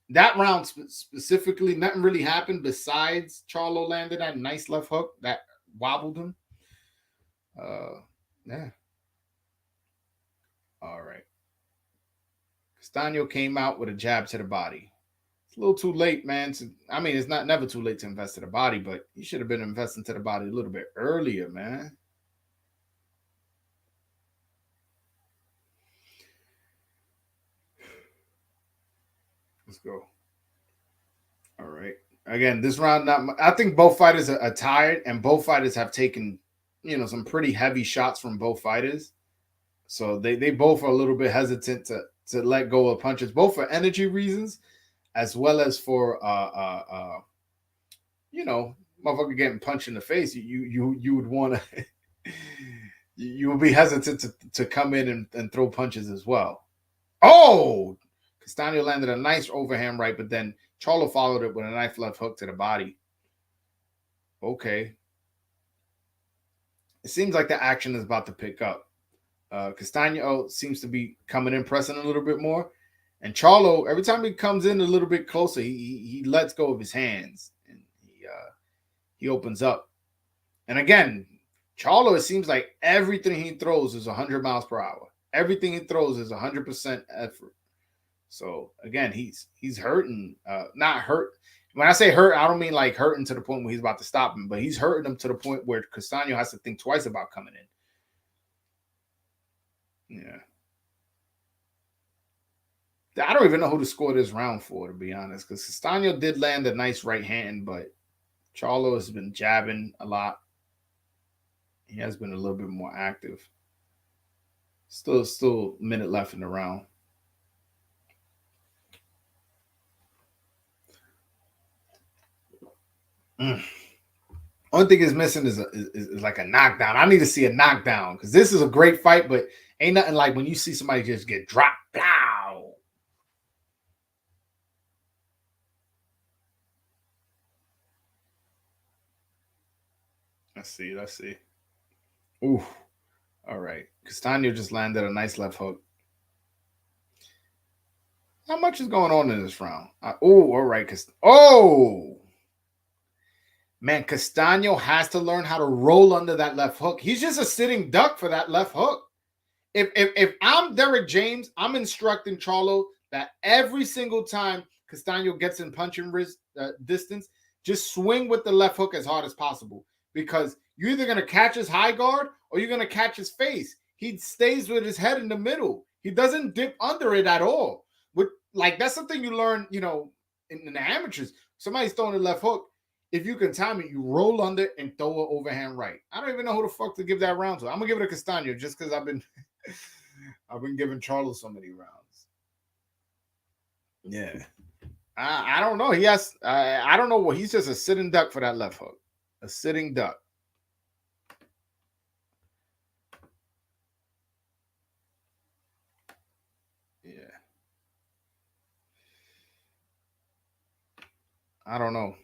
That round specifically, nothing really happened besides Charlo landed that nice left hook that wobbled him. Yeah. All right. Castano came out with a jab to the body. It's a little too late, man. It's not never too late to invest in the body, but you should have been investing to the body a little bit earlier, man. Let's go. All right. Again, this round, I think both fighters are tired, and both fighters have taken, some pretty heavy shots from both fighters. So they both are a little bit hesitant to let go of punches, both for energy reasons, as well as for motherfucker getting punched in the face. You would want to you would be hesitant to come in and throw punches as well. Oh, Castano landed a nice overhand right, but then Charlo followed it with a nice left hook to the body. Okay. It seems like the action is about to pick up. Castano seems to be coming in, pressing a little bit more. And Charlo, every time he comes in a little bit closer, he lets go of his hands and he opens up. And again, Charlo, it seems like everything he throws is 100 miles per hour. Everything he throws is 100% effort. So again, he's hurting, not hurt. When I say hurt, I don't mean like hurting to the point where he's about to stop him, but he's hurting him to the point where Castano has to think twice about coming in. Yeah. I don't even know who to score this round for, to be honest, because Castano did land a nice right hand, but Charlo has been jabbing a lot. He has been a little bit more active. Still a minute left in the round. Only thing is missing is like a knockdown. I need to see a knockdown because this is a great fight, but ain't nothing like when you see somebody just get dropped. Pow! Let's see. Ooh. All right. Castano just landed a nice left hook. How much is going on in this round? All right. Man, Castano has to learn how to roll under that left hook. He's just a sitting duck for that left hook. If I'm Derek James, I'm instructing Charlo that every single time Castano gets in punching distance, just swing with the left hook as hard as possible because you're either going to catch his high guard or you're going to catch his face. He stays with his head in the middle. He doesn't dip under it at all. That's something you learn, in the amateurs. Somebody's throwing a left hook. If you can time it, you roll under and throw an overhand right. I don't even know who the fuck to give that round to. I'm gonna give it to Castano just because I've been giving Charlo so many rounds. Yeah, I don't know. He has. I don't know what. He's just a sitting duck for that left hook. A sitting duck. Yeah. I don't know.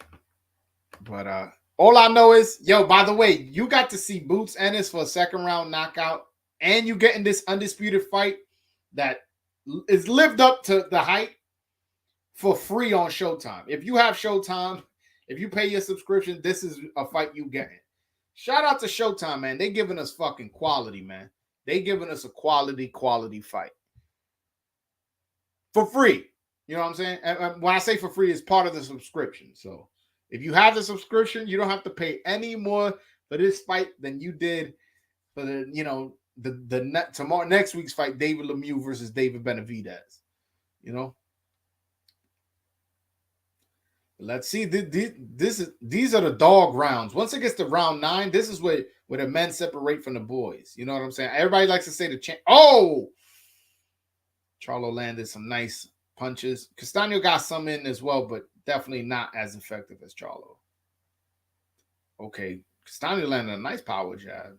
But all I know is, by the way, you got to see Boots Ennis for a second round knockout, and you getting this undisputed fight that is lived up to the hype for free on Showtime. If you have Showtime, if you pay your subscription, this is a fight you getting. Shout out to Showtime, man. They giving us fucking quality, man. They giving us a quality fight for free. You know what I'm saying? And when I say for free, it's part of the subscription. So if you have the subscription, you don't have to pay any more for this fight than you did for the next week's fight, David Lemieux versus David Benavidez. Let's see. These are the dog rounds. Once it gets to round 9, this is where the men separate from the boys. You know what I'm saying? Everybody likes to say the champ. Oh, Charlo landed some nice punches. Castano got some in as well, but definitely not as effective as Charlo. Okay, Castano landed a nice power jab.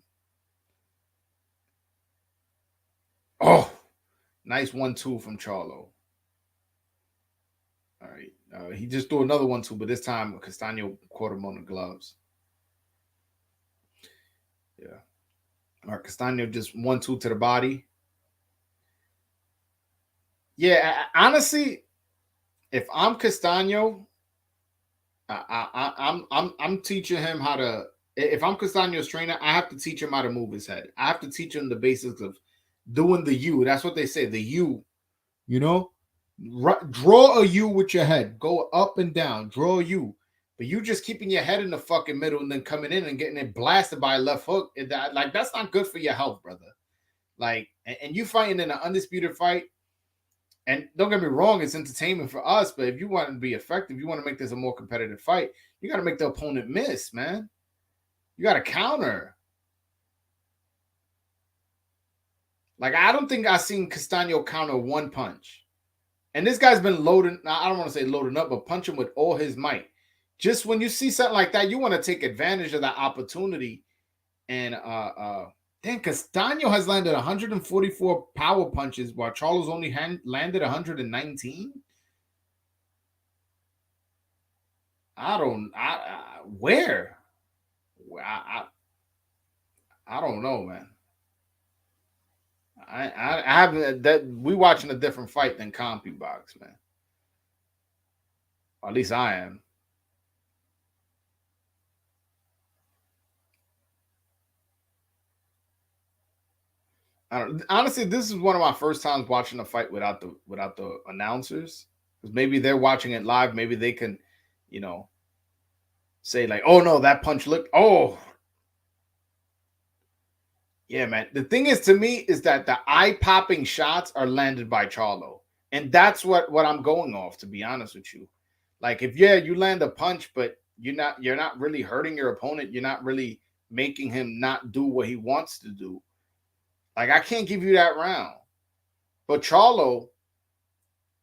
Oh, nice 1-2 from Charlo. All right. He just threw another 1-2, but this time Castano caught him on the gloves. Yeah. All right, Castano just 1-2 to the body. Yeah, honestly, if I'm Castano, I'm teaching him how to. If I'm Castano's trainer, I have to teach him how to move his head. I have to teach him the basics of doing the U. That's what they say, the U. You know, draw a U with your head, go up and down, draw a U. But you just keeping your head in the fucking middle and then coming in and getting it blasted by a left hook. Like that's not good for your health, brother. Like, and you fighting in an undisputed fight. And don't get me wrong, it's entertainment for us, but if you want to be effective, you want to make this a more competitive fight, you got to make the opponent miss, man. You got to counter. Like, I don't think I've seen Castano counter one punch. And this guy's been loading, I don't want to say loading up, but punching with all his might. Just when you see something like that, you want to take advantage of that opportunity. And then Castano has landed 144 power punches while Charlo's only landed 119. Where? I don't know, man. I haven't that we watching a different fight than CompuBox, man. Or at least I am. Honestly, this is one of my first times watching a fight without the announcers. Because maybe they're watching it live. Maybe they can, say like, "Oh no, that punch looked." Oh, yeah, man. The thing is, to me, is that the eye-popping shots are landed by Charlo, and that's what I'm going off. To be honest with you, like if you land a punch, but you're not really hurting your opponent. You're not really making him not do what he wants to do. Like I can't give you that round. But Charlo,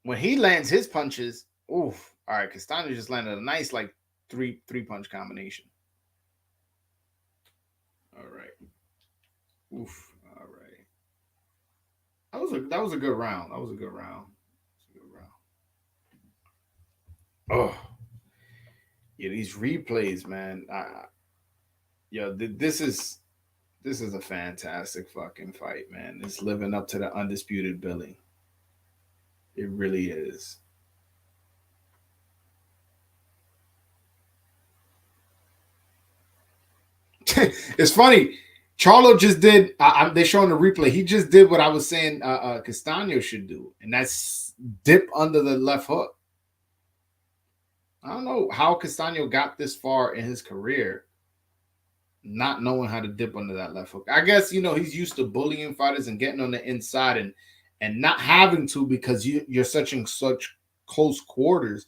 when he lands his punches, oof! All right, Castano just landed a nice like three punch combination. All right. Oof. All right. That was a good round. That was a good round. A good round. Oh, yeah, these replays, man. This is a fantastic fucking fight, man. It's living up to the undisputed billing. It really is. It's funny. Charlo just did. They're showing the replay. He just did what I was saying. Castano should do, and that's dip under the left hook. I don't know how Castano got this far in his career, not knowing how to dip under that left hook. I guess he's used to bullying fighters and getting on the inside and not having to because you're such close quarters.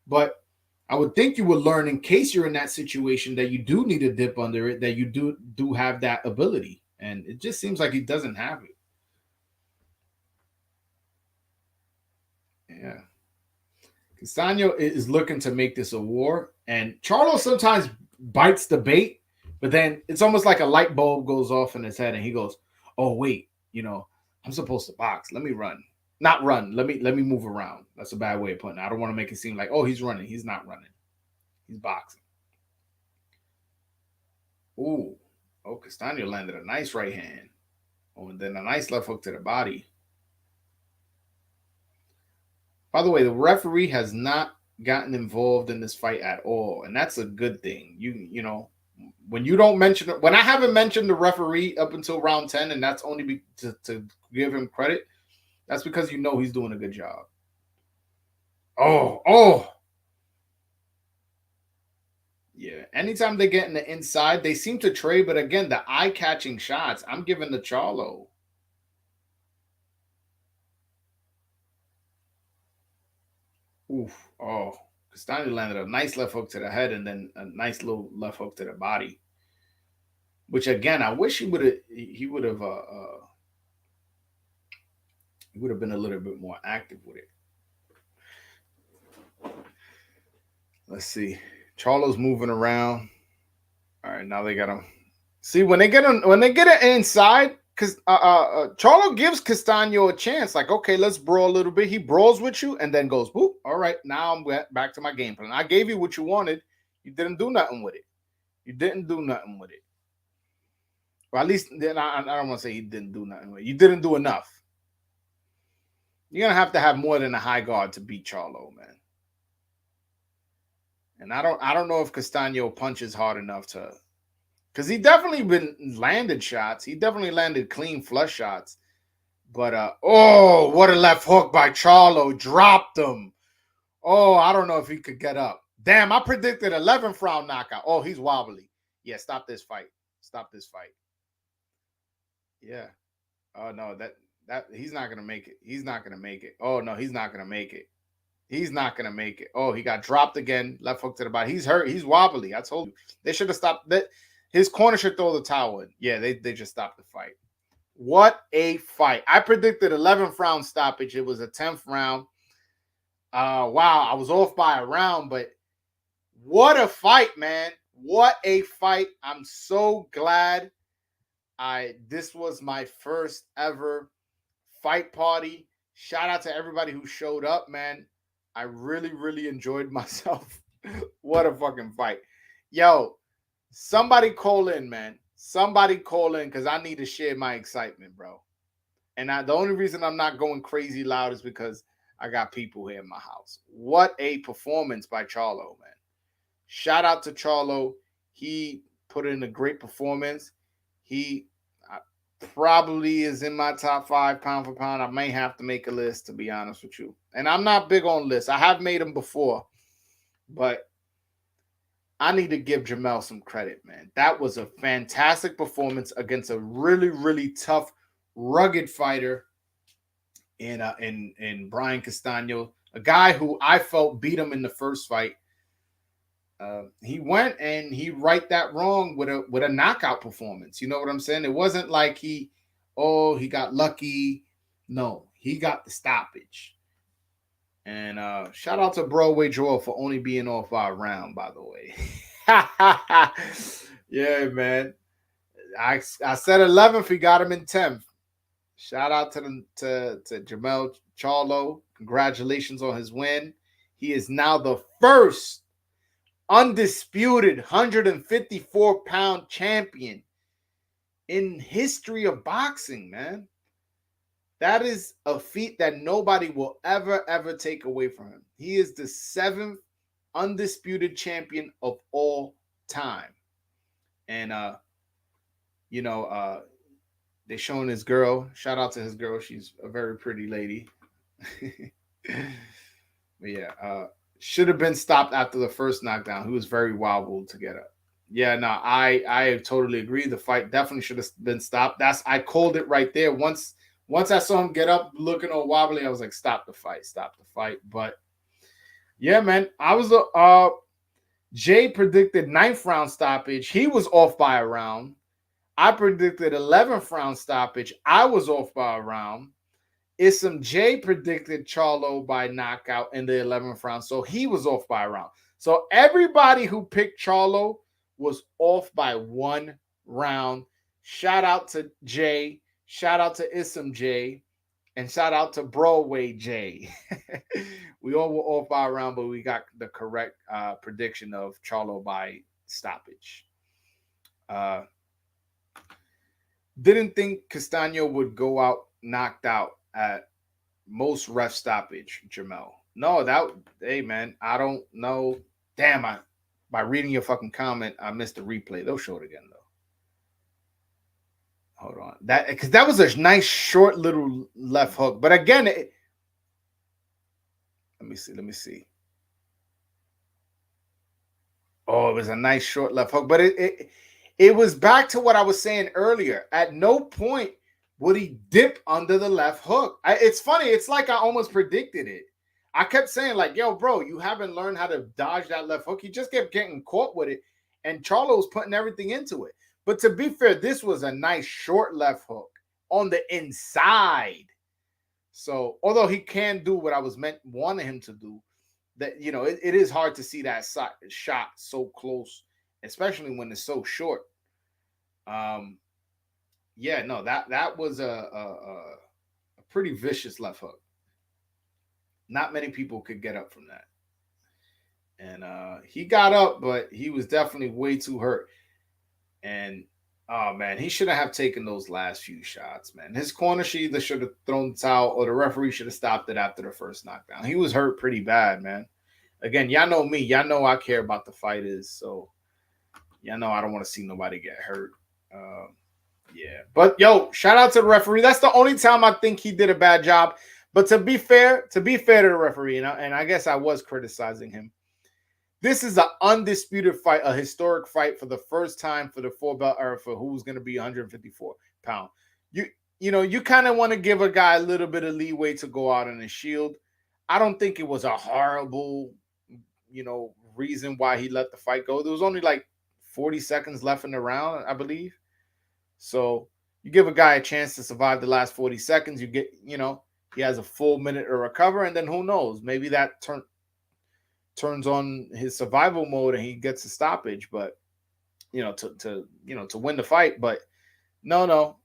But I would think you would learn in case you're in that situation that you do need a dip under it, that you do have that ability. And it just seems like he doesn't have it. Yeah. Castano is looking to make this a war. And Charlo sometimes bites the bait, but then it's almost like a light bulb goes off in his head and he goes, oh, wait, I'm supposed to box. Let me run. Not run. Let me move around. That's a bad way of putting it. I don't want to make it seem like, oh, he's running. He's not running. He's boxing. Ooh. Oh, Castano landed a nice right hand. Oh, and then a nice left hook to the body. By the way, the referee has not gotten involved in this fight at all, and that's a good thing. When you don't mention it, when I haven't mentioned the referee up until round 10, and that's only to give him credit, that's because he's doing a good job. Oh. Yeah. Anytime they get in the inside, they seem to trade, but again, the eye-catching shots, I'm giving the Charlo. Oof. Oh. Castano landed a nice left hook to the head and then a nice little left hook to the body. Which again, I wish he would have been a little bit more active with it. Let's see. Charlo's moving around. All right. right, now they got him. See, when they get it inside, because Charlo gives Castano a chance. Like, okay, let's brawl a little bit. He brawls with you and then goes, whoop. All right, now I'm back to my game plan. I gave you what you wanted. You didn't do nothing with it. You didn't do nothing with it. Or at least, then I don't want to say he didn't do nothing with it. You didn't do enough. You're gonna have to have more than a high guard to beat Charlo, man. And I don't know if Castano punches hard enough to, because he definitely been landed shots. He definitely landed clean flush shots. But oh, what a left hook by Charlo. Dropped him. Oh, I don't know if he could get up. Damn, I predicted 11th round knockout. Oh, he's wobbly. Yeah, stop this fight. Stop this fight. Yeah. Oh no, that he's not gonna make it. He's not gonna make it. Oh no, he's not gonna make it. He's not gonna make it. Oh, he got dropped again. Left hook to the body. He's hurt. He's wobbly. I told you. They should have stopped that. His corner should throw the towel in. Yeah, they just stopped the fight. What a fight. I predicted 11th round stoppage. It was a 10th round. Wow, I was off by a round, but what a fight, man. What a fight. I'm so glad this was my first ever fight party. Shout out to everybody who showed up, man. I really, really enjoyed myself. What a fucking fight. Yo, somebody call in, man. Somebody call in because I need to share my excitement, bro. And the only reason I'm not going crazy loud is because I got people here in my house. What a performance by Charlo, man. Shout out to Charlo. He put in a great performance. He probably is in my top 5 pound for pound. I may have to make a list, to be honest with you. And I'm not big on lists. I have made them before, but I need to give Jermell some credit, man. That was a fantastic performance against a really, really tough, rugged fighter in Brian Castano, a guy who I felt beat him in the first fight. He went and he right that wrong with a knockout performance. You know what I'm saying? It wasn't like he got lucky. No, he got the stoppage. And shout out to Broadway Joel for only being off by a round, by the way. Yeah, man. I said 11th. He got him in 10th. Shout out to Jermell Charlo. Congratulations on his win. He is now the first undisputed 154-pound champion in history of boxing, man. That is a feat that nobody will ever take away from him. He is the 7th undisputed champion of all time. And they're showing his girl. Shout out to his girl. She's a very pretty lady. But yeah, should have been stopped after the first knockdown. He was very wobbled to get up. Yeah, no, I totally agree. The fight definitely should have been stopped. I called it right there. Once I saw him get up looking all wobbly, I was like, stop the fight. But yeah, man, I was Jay predicted 9th round stoppage. He was off by a round. I predicted 11th round stoppage. I was off by a round. Issam J predicted Charlo by knockout in the 11th round, so he was off by a round. So everybody who picked Charlo was off by 1 round. Shout out to Jay. Shout out to Issam J. And shout out to Broadway J. We all were off by a round, but we got the correct prediction of Charlo by stoppage. Didn't think Castano would go out knocked out at most ref stoppage, Jermell. No, hey man, I don't know. Damn, by reading your fucking comment, I missed the replay. They'll show it again though. Hold on. Because that was a nice short little left hook. But again, let me see. Oh, it was a nice short left hook. But it was back to what I was saying earlier. At no point would he dip under the left hook. It's funny. It's like I almost predicted it. I kept saying, like, yo, bro, you haven't learned how to dodge that left hook. He just kept getting caught with it. And Charlo was putting everything into it. But to be fair, this was a nice short left hook on the inside. So, although he can do what I was wanting him to do, that, it is hard to see that shot so close especially when it's so short. Yeah, no, that was a pretty vicious left hook. Not many people could get up from that. And he got up, but he was definitely way too hurt. And oh man, he shouldn't have taken those last few shots, man. His corner either should have thrown the towel or the referee should have stopped it after the first knockdown. He was hurt pretty bad, man. Again, y'all know me. Y'all know I care about the fighters, so y'all know I don't want to see nobody get hurt. Yeah, but yo, shout out to the referee. That's the only time I think he did a bad job. But to be fair to the referee, and I guess I was criticizing him. This is an undisputed fight, a historic fight for the first time for the four belt era for who's going to be 154 pound. You know, you kind of want to give a guy a little bit of leeway to go out on his shield. I don't think it was a horrible, reason why he let the fight go. There was only like 40 seconds left in the round, I believe. So you give a guy a chance to survive the last 40 seconds. You get, he has a full minute to recover, and then who knows? Maybe that turns on his survival mode and he gets a stoppage, but to win the fight. But no,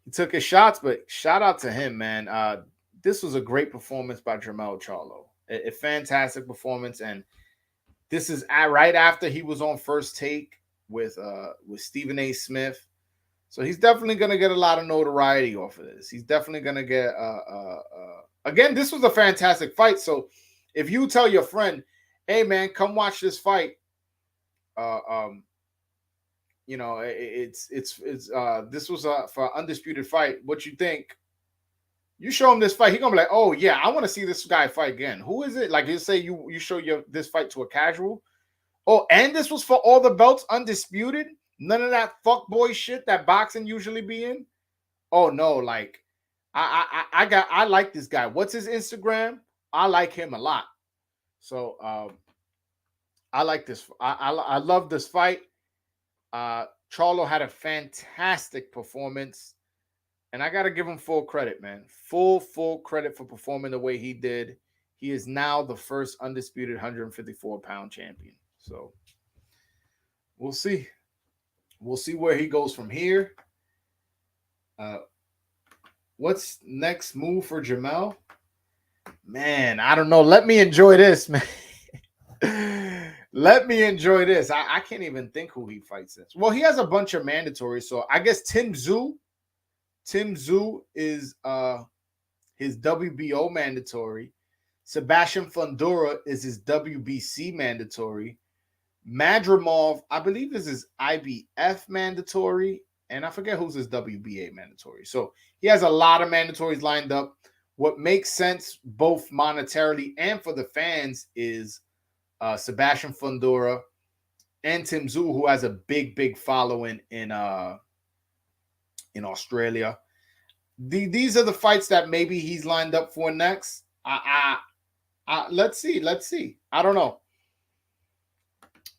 he took his shots, but shout out to him, man. This was a great performance by Jermell Charlo, a fantastic performance, and this is right after he was on First Take with Stephen A. Smith. So he's definitely going to get a lot of notoriety off of this. He's definitely going to get again, this was a fantastic fight. So if you tell your friend, hey man, come watch this fight, this was for Undisputed fight. What you think? You show him this fight, he's gonna be like, oh yeah, I want to see this guy fight again. Who is it? Like you say, you show this fight to a casual. Oh, and this was for all the belts, Undisputed. None of that fuckboy shit that boxing usually be in. Oh no, like I like this guy. What's his Instagram? I like him a lot. So I like this. I love this fight. Charlo had a fantastic performance, and I gotta give him full credit, man. Full credit for performing the way he did. He is now the first undisputed 154-pound champion. So we'll see. We'll see where he goes from here. What's next move for Jermell? Man, I don't know. Let me enjoy this, man. Let me enjoy this. I can't even think who he fights this. Well, he has a bunch of mandatories, so I guess Tim Tszyu is his WBO mandatory. Sebastian Fundora is his WBC mandatory. Madrimov, I believe, is his IBF mandatory. And I forget who's his WBA mandatory. So he has a lot of mandatories lined up. What makes sense both monetarily and for the fans is Sebastian Fundora and Tim Tszyu, who has a big following in Australia. These are the fights that maybe he's lined up for next. Let's see. I don't know.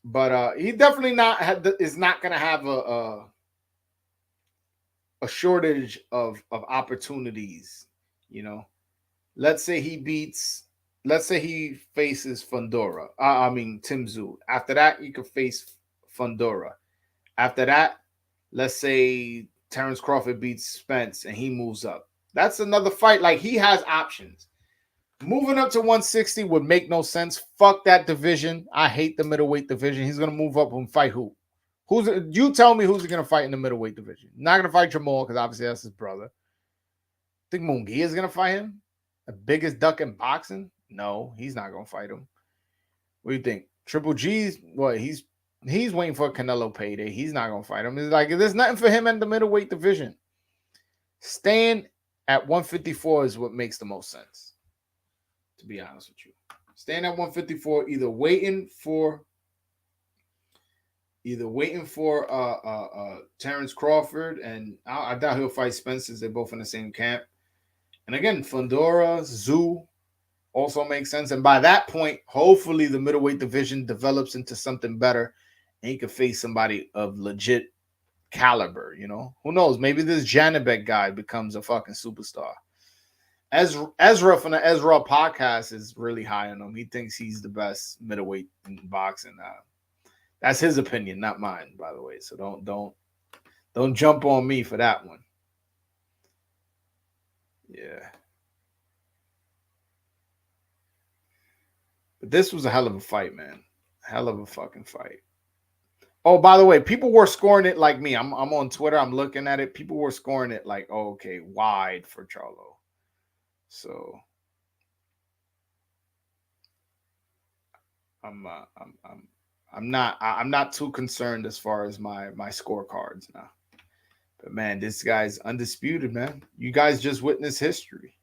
But he definitely is not going to have a shortage of opportunities, Let's say he faces Fundora. Tim Tszyu. After that, you could face Fundora. After that, let's say Terrence Crawford beats Spence and he moves up. That's another fight. Like, he has options. Moving up to 160 would make no sense. Fuck that division. I hate the middleweight division. He's going to move up and fight who? You tell me who's he going to fight in the middleweight division. Not going to fight Jamal because obviously that's his brother. Think Munguia is going to fight him? The biggest duck in boxing? No, he's not going to fight him. What do you think? Triple G's, what? He's waiting for a Canelo payday. He's not going to fight him. It's like, there's nothing for him in the middleweight division. Staying at 154 is what makes the most sense, to be honest with you. Staying at 154, either waiting for Terrence Crawford, and I doubt he'll fight Spence since they're both in the same camp. And again, Fundora, Tszyu also makes sense. And by that point, hopefully the middleweight division develops into something better and he can face somebody of legit caliber, Who knows? Maybe this Janibek guy becomes a fucking superstar. Ezra from the Ezra podcast is really high on him. He thinks he's the best middleweight in boxing. That's his opinion, not mine, by the way. So don't jump on me for that one. Yeah. But this was a hell of a fight, man. Hell of a fucking fight. Oh, by the way, people were scoring it like me. I'm on Twitter. I'm looking at it. People were scoring it like, oh, okay, wide for Charlo. So I'm not too concerned as far as my scorecards now. But man, this guy's undisputed, man. You guys just witnessed history.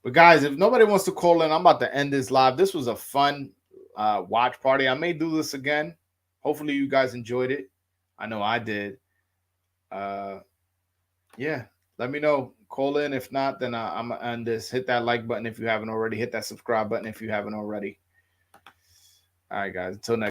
But guys, if nobody wants to call in, I'm about to end this live. This was a fun watch party. I may do this again. Hopefully you guys enjoyed it. I know I did. Yeah, let me know. Call in. If not, then I'm going to end this. Hit that like button if you haven't already. Hit that subscribe button if you haven't already. All right, guys. Until next.